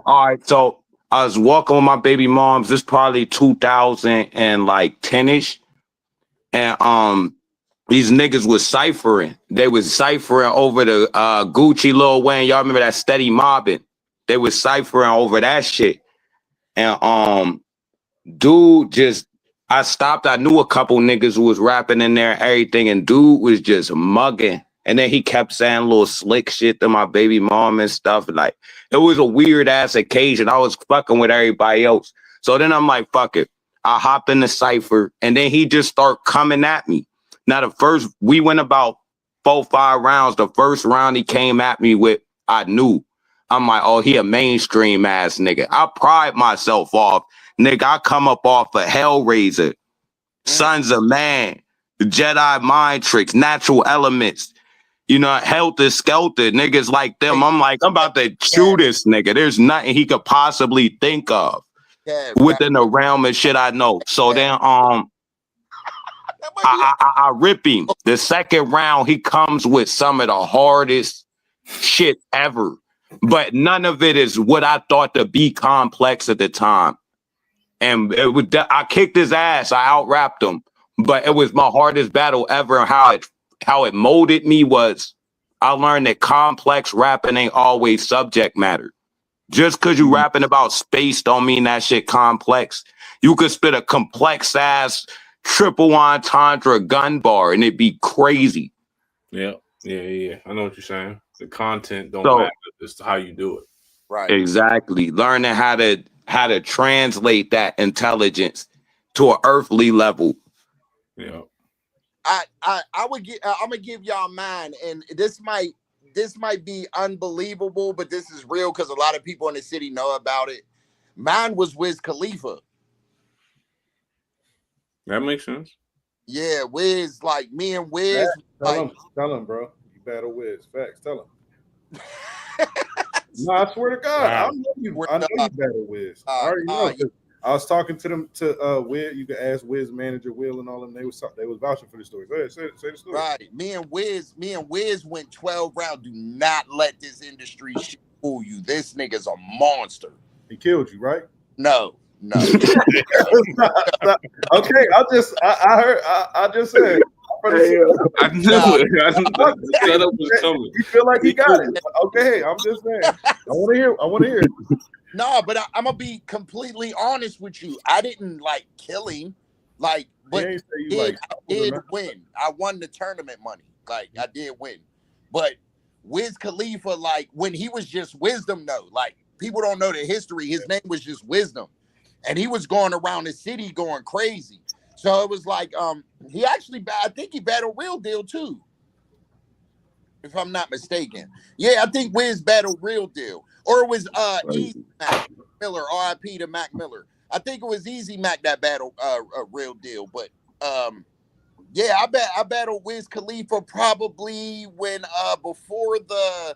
All right, so I was walking with my baby moms. This probably 2010-ish, and these niggas was ciphering. They was ciphering over the Gucci Lil Wayne. Y'all remember that steady mobbing? They was ciphering over that shit, and dude just. I stopped. I knew a couple niggas who was rapping in there and everything, and dude was just mugging. And then he kept saying little slick shit to my baby mom and stuff. Like, it was a weird ass occasion. I was fucking with everybody else. So then I'm like, fuck it. I hopped in the cypher, and then he just started coming at me. Now, we went about 4-5 rounds. The first round he came at me with, I knew. I'm like, oh, he a mainstream ass nigga. I pride myself off. Nigga, I come up off of Hellraiser, Sons of Man, Jedi Mind Tricks, Natural Elements, Helter Skelter, niggas like them. I'm like, I'm about to chew this nigga. There's nothing he could possibly think of within the realm of shit I know. So then I rip him. The second round, he comes with some of the hardest shit ever. But none of it is what I thought to be complex at the time. And I kicked his ass. I out-rapped him. But it was my hardest battle ever. And how it molded me was I learned that complex rapping ain't always subject matter. Just because you rapping about space don't mean that shit complex. You could spit a complex-ass triple entendre gun bar and it'd be crazy. Yeah. I know what you're saying. The content don't matter. It's how you do it. Right. Exactly. Learning how to translate that intelligence to an earthly level. Yeah. I'm gonna give y'all mine, and this might be unbelievable, but this is real because a lot of people in the city know about it. Mine was Wiz Khalifa. That makes sense. Yeah, Wiz, like me and Wiz. Tell him, bro. You battle Wiz. Facts. Tell him. No, I swear to God, Wow. I know you battle Wiz. I already know. I was talking to them Wiz. You can ask Wiz manager Will and all them. They was vouching for the story. Go ahead, say the story. Right. Me and Wiz went 12 rounds. Do not let this industry shit fool you. This nigga's a monster. He killed you, right? No. Okay, I just said. I knew it. The setup was coming. You feel like he got it. Okay, I'm just saying. I want to hear it. No, but I'm gonna be completely honest with you. I didn't like kill him, but I did win. I won the tournament money. Like I did win. But Wiz Khalifa, like when he was just Wisdom, though, like people don't know the history. His name was just Wisdom, and he was going around the city going crazy. So it was like he actually, I think he battled Real Deal too, if I'm not mistaken. Yeah, I think Wiz battled Real Deal, or it was Easy Mac Miller, R.I.P. to Mac Miller. I think it was Easy Mac that battled Real Deal, but yeah, I battled Wiz Khalifa probably when before the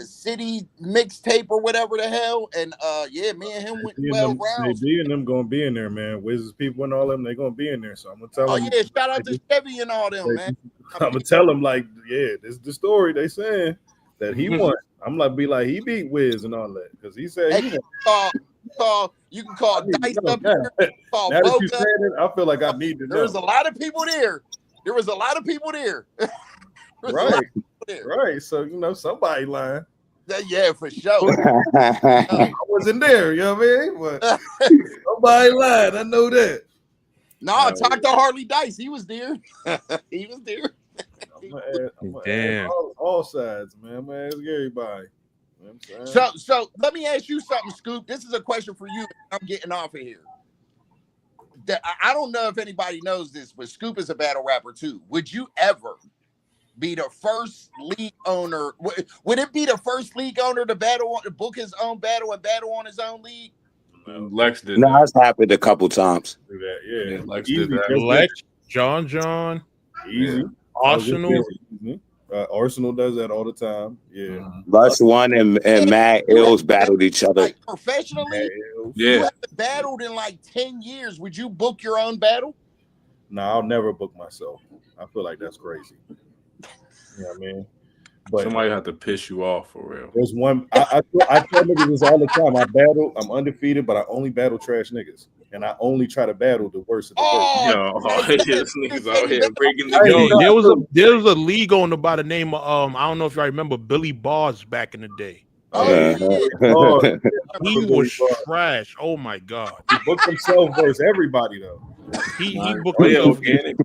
city mixtape or whatever the hell, and yeah, me and him went 12 rounds. They and them gonna be in there, man. Wiz's people and all them, they gonna be in there. So I'm gonna tell them. Oh yeah, shout out to Chevy and all them, man. I'm gonna tell them like, yeah, this is the story. They saying that he won. I'm like, be like, he beat Wiz and all that because he said he won. You can call Dice up here. Now that you said it, I feel like I need to know. There was a lot of people there. Right. So somebody lying. Yeah, for sure. I wasn't there, you know what I mean? But somebody lied. I know that. No, I talked to Harley Dice. He was there. He was there. I'm gonna add all sides, man. I'm gonna ask everybody. You know so let me ask you something, Scoop. This is a question for you. I'm getting off of here. I don't know if anybody knows this, but Scoop is a battle rapper too. Would you ever be the first league owner? Would it be the first league owner to book his own battle and battle on his own league? Lex did. No, that's happened a couple times. Do that, yeah. Lex did that. Lex, John, easy. Arsenal. Arsenal does that all the time. Yeah. Lush One and Mad Ills battled each other. Like professionally, you haven't battled in like 10 years. Would you book your own battle? No, I'll never book myself. I feel like that's crazy. You know what I mean? But somebody have to piss you off for real. There's one. I tell niggas this all the time. I battle. I'm undefeated, but I only battle trash niggas, and I only try to battle the worst of the worst. This niggas out here breaking the game. There was a league on by the name of I don't know if y'all remember Billy Bars back in the day. He was trash. Oh my god. He booked himself versus everybody though. He booked himself. Organic.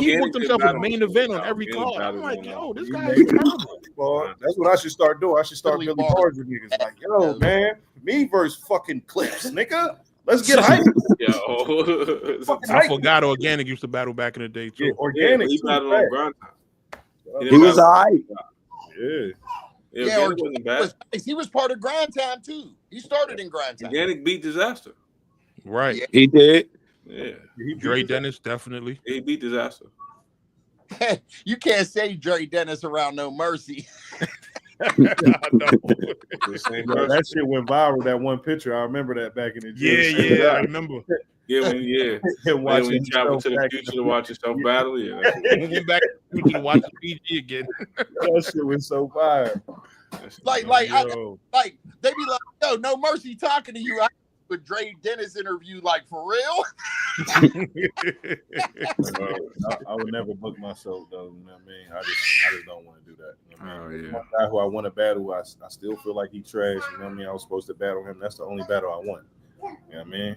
He booked himself a main event on every card. I'm like, yo, this guy is terrible. Well, that's what I should start doing. I should start Billy Bars with niggas. Like, yo, man, me versus fucking Clips, nigga. Let's get hype. I forgot Organic used to battle back in the day too. Yeah, Organic. He battled on grind time. He was alright. Yeah, he was part of Grind Time too. He started in Grind Time. Organic beat Disaster. Right. Yeah. He did. Yeah. Dre Dennis, definitely. He beat Disaster. You can't say Dre Dennis around No Mercy. That shit went viral, that one picture. I remember that back in the day. Yeah, I remember. When you travel to the future to watch yourself battle, went back to watch the PG again. That shit was so fire. Like they be like, yo, No Mercy talking to you. With Dre Dennis interview, like for real. I would never book myself though. You know what I mean? I just don't want to do that. You know what I mean? One guy who I want to battle, I still feel like he trash. You know what I mean? I was supposed to battle him. That's the only battle I want. You know what I mean?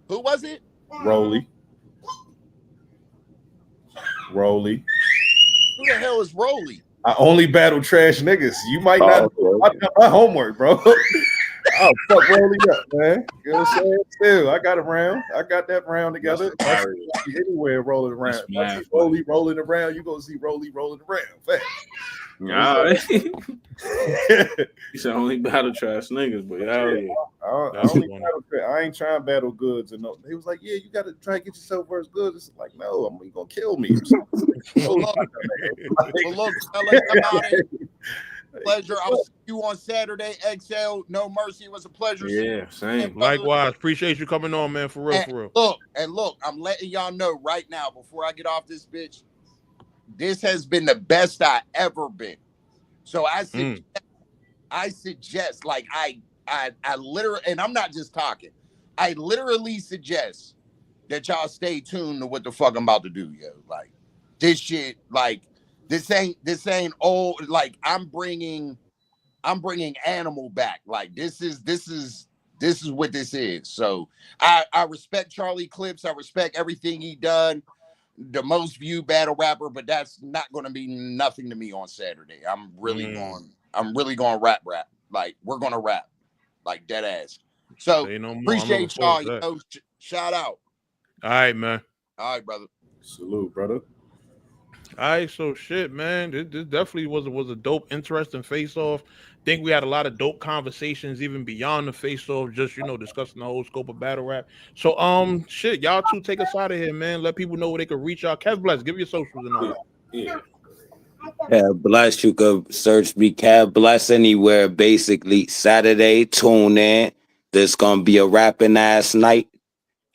Who was it? Rolly. Who the hell is Rolly? I only battle trash niggas. You might not. I done my homework, bro. Oh, fuck Rolly up, man. You know what I'm saying? Still, I got a round. I got that round together. Anywhere rolling around. If I see Rolly rolling around, you gonna see Rolly rolling around. Fact. Nah. You said only battle trash niggas, but I ain't trying to battle goods. And he was like, yeah, you got to try to get yourself versus goods. It's like, no, I'm gonna kill me. Look, pleasure. I'll see you on Saturday. Xcel, No Mercy. It was a pleasure. Yeah, same. Likewise. Appreciate you coming on, man. For real. Look, I'm letting y'all know right now before I get off this bitch. This has been the best I ever been. So I suggest, like I literally, and I'm not just talking. I literally suggest that y'all stay tuned to what the fuck I'm about to do, yo. Like this shit, like. This ain't old. Like I'm bringing Animal back. Like this is what this is. So I respect Charlie Clips. I respect everything he done. The most viewed battle rapper, but that's not going to be nothing to me on Saturday. I'm really going rap. Like we're going to rap, like dead ass. So appreciate y'all. Shout out. All right, man. All right, brother. Salute, brother. All right, so shit, man. This definitely was a dope, interesting face-off. Think we had a lot of dope conversations even beyond the face-off, just discussing the whole scope of battle rap. So shit, y'all two take us out of here, man. Let people know where they can reach y'all. Kev Bless, give your socials and all that. Yeah. Kev Bless, you could search me Kev Bless anywhere. Basically, Saturday, tune in. There's gonna be a rapping ass night.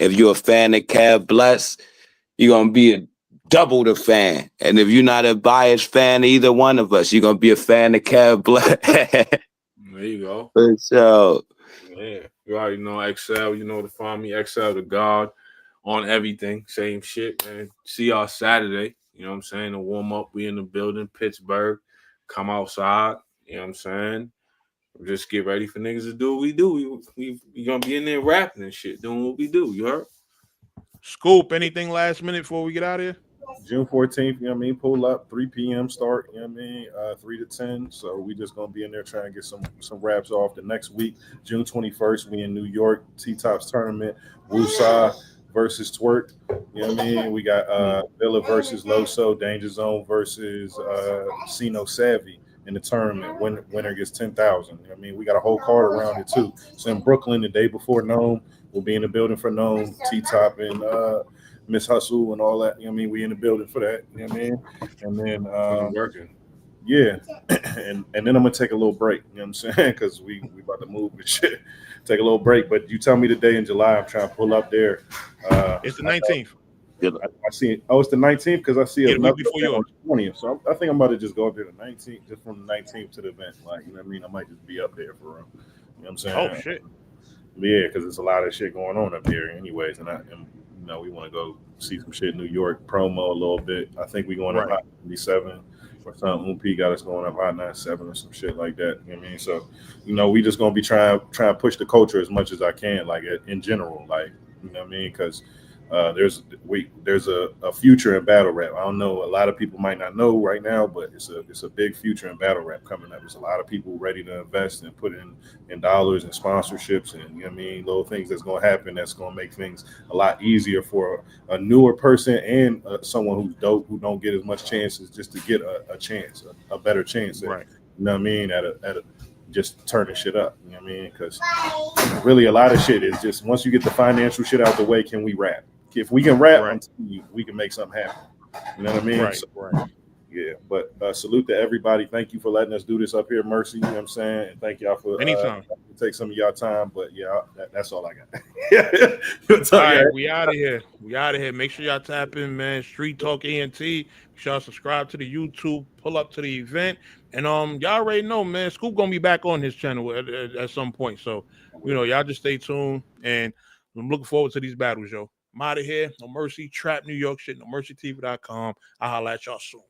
If you're a fan of Kev Bless, you're gonna be a double the fan. And if you're not a biased fan of either one of us, you're gonna be a fan of Kev Black. There you go. So yeah, you already know Xcel, to find me Xcel the God on everything. Same shit, man. See y'all Saturday. You know what I'm saying? To warm up, we in the building, Pittsburgh. Come outside, you know what I'm saying? Just get ready for niggas to do what we do. We gonna be in there rapping and shit, doing what we do. You heard? Scoop, anything last minute before we get out of here? June 14th, you know what I mean? Pull up, 3 p.m. start, you know what I mean? 3 to 10. So we just going to be in there trying to get some raps off. The next week, June 21st, we in New York, T-Tops tournament, Wusa versus Twerk. You know what I mean? We got Villa versus Loso, Danger Zone versus Sino Savvy in the tournament. Winner gets 10,000. You know what I mean? We got a whole card around it too. So in Brooklyn, the day before NOME, we'll be in the building for NOME, T-Top, and Miss Hustle and all that. You know what I mean? We in the building for that. You know what I mean? And then working. yeah, and then I'm gonna take a little break. You know what I'm saying? Because we about to move and shit. Take a little break. But you tell me the day in July. I'm trying to pull up there. It's the 19th. I see. Oh, it's the 19th because I see Yeah, the another week before event on yours. the 20th. So I think I'm about to just go up there the 19th, just from the 19th to the event. Like, you know what I mean? I might just be up there for real. You know what I'm saying? Oh shit. Yeah, because there's a lot of shit going on up here, anyways. And you know, we want to go see some shit in New York, promo a little bit. I think we going up Right. Hot 97 or something. UP got us going up Hot 97 or some shit like that. You know what I mean? So, you know, we just gonna be trying to push the culture as much as I can, like in general, like, you know what I mean? Because there's a future in battle rap. I don't know, a lot of people might not know right now, but it's a big future in battle rap coming up. There's a lot of people ready to invest and put in dollars and sponsorships, and you know what I mean, little things that's going to happen that's going to make things a lot easier for a newer person and someone who's dope who don't get as much chances just to get a chance, a better chance at, Right. you know what I mean, at a just turning shit up. You know what I mean? Because really a lot of shit is just once you get the financial shit out the way, can we rap? If we can rap, Right. I'm telling you, we can make something happen. You know what I mean? Right. So, Right. yeah. But salute to everybody. Thank you for letting us do this up here, Mercy. You know what I'm saying? And thank y'all for Anytime. take some of y'all time. But yeah, that's all I got. All right, we out of here. We out of here. Make sure y'all tap in, man. Street Talk ENT. Make sure y'all subscribe to the YouTube. Pull up to the event, and y'all already know, man. Scoop gonna be back on his channel at some point. So you know, y'all just stay tuned, and I'm looking forward to these battles, yo. I'm out of here. No Mercy, Trap New York shit. NoMercyTV.com. I'll holla at y'all soon.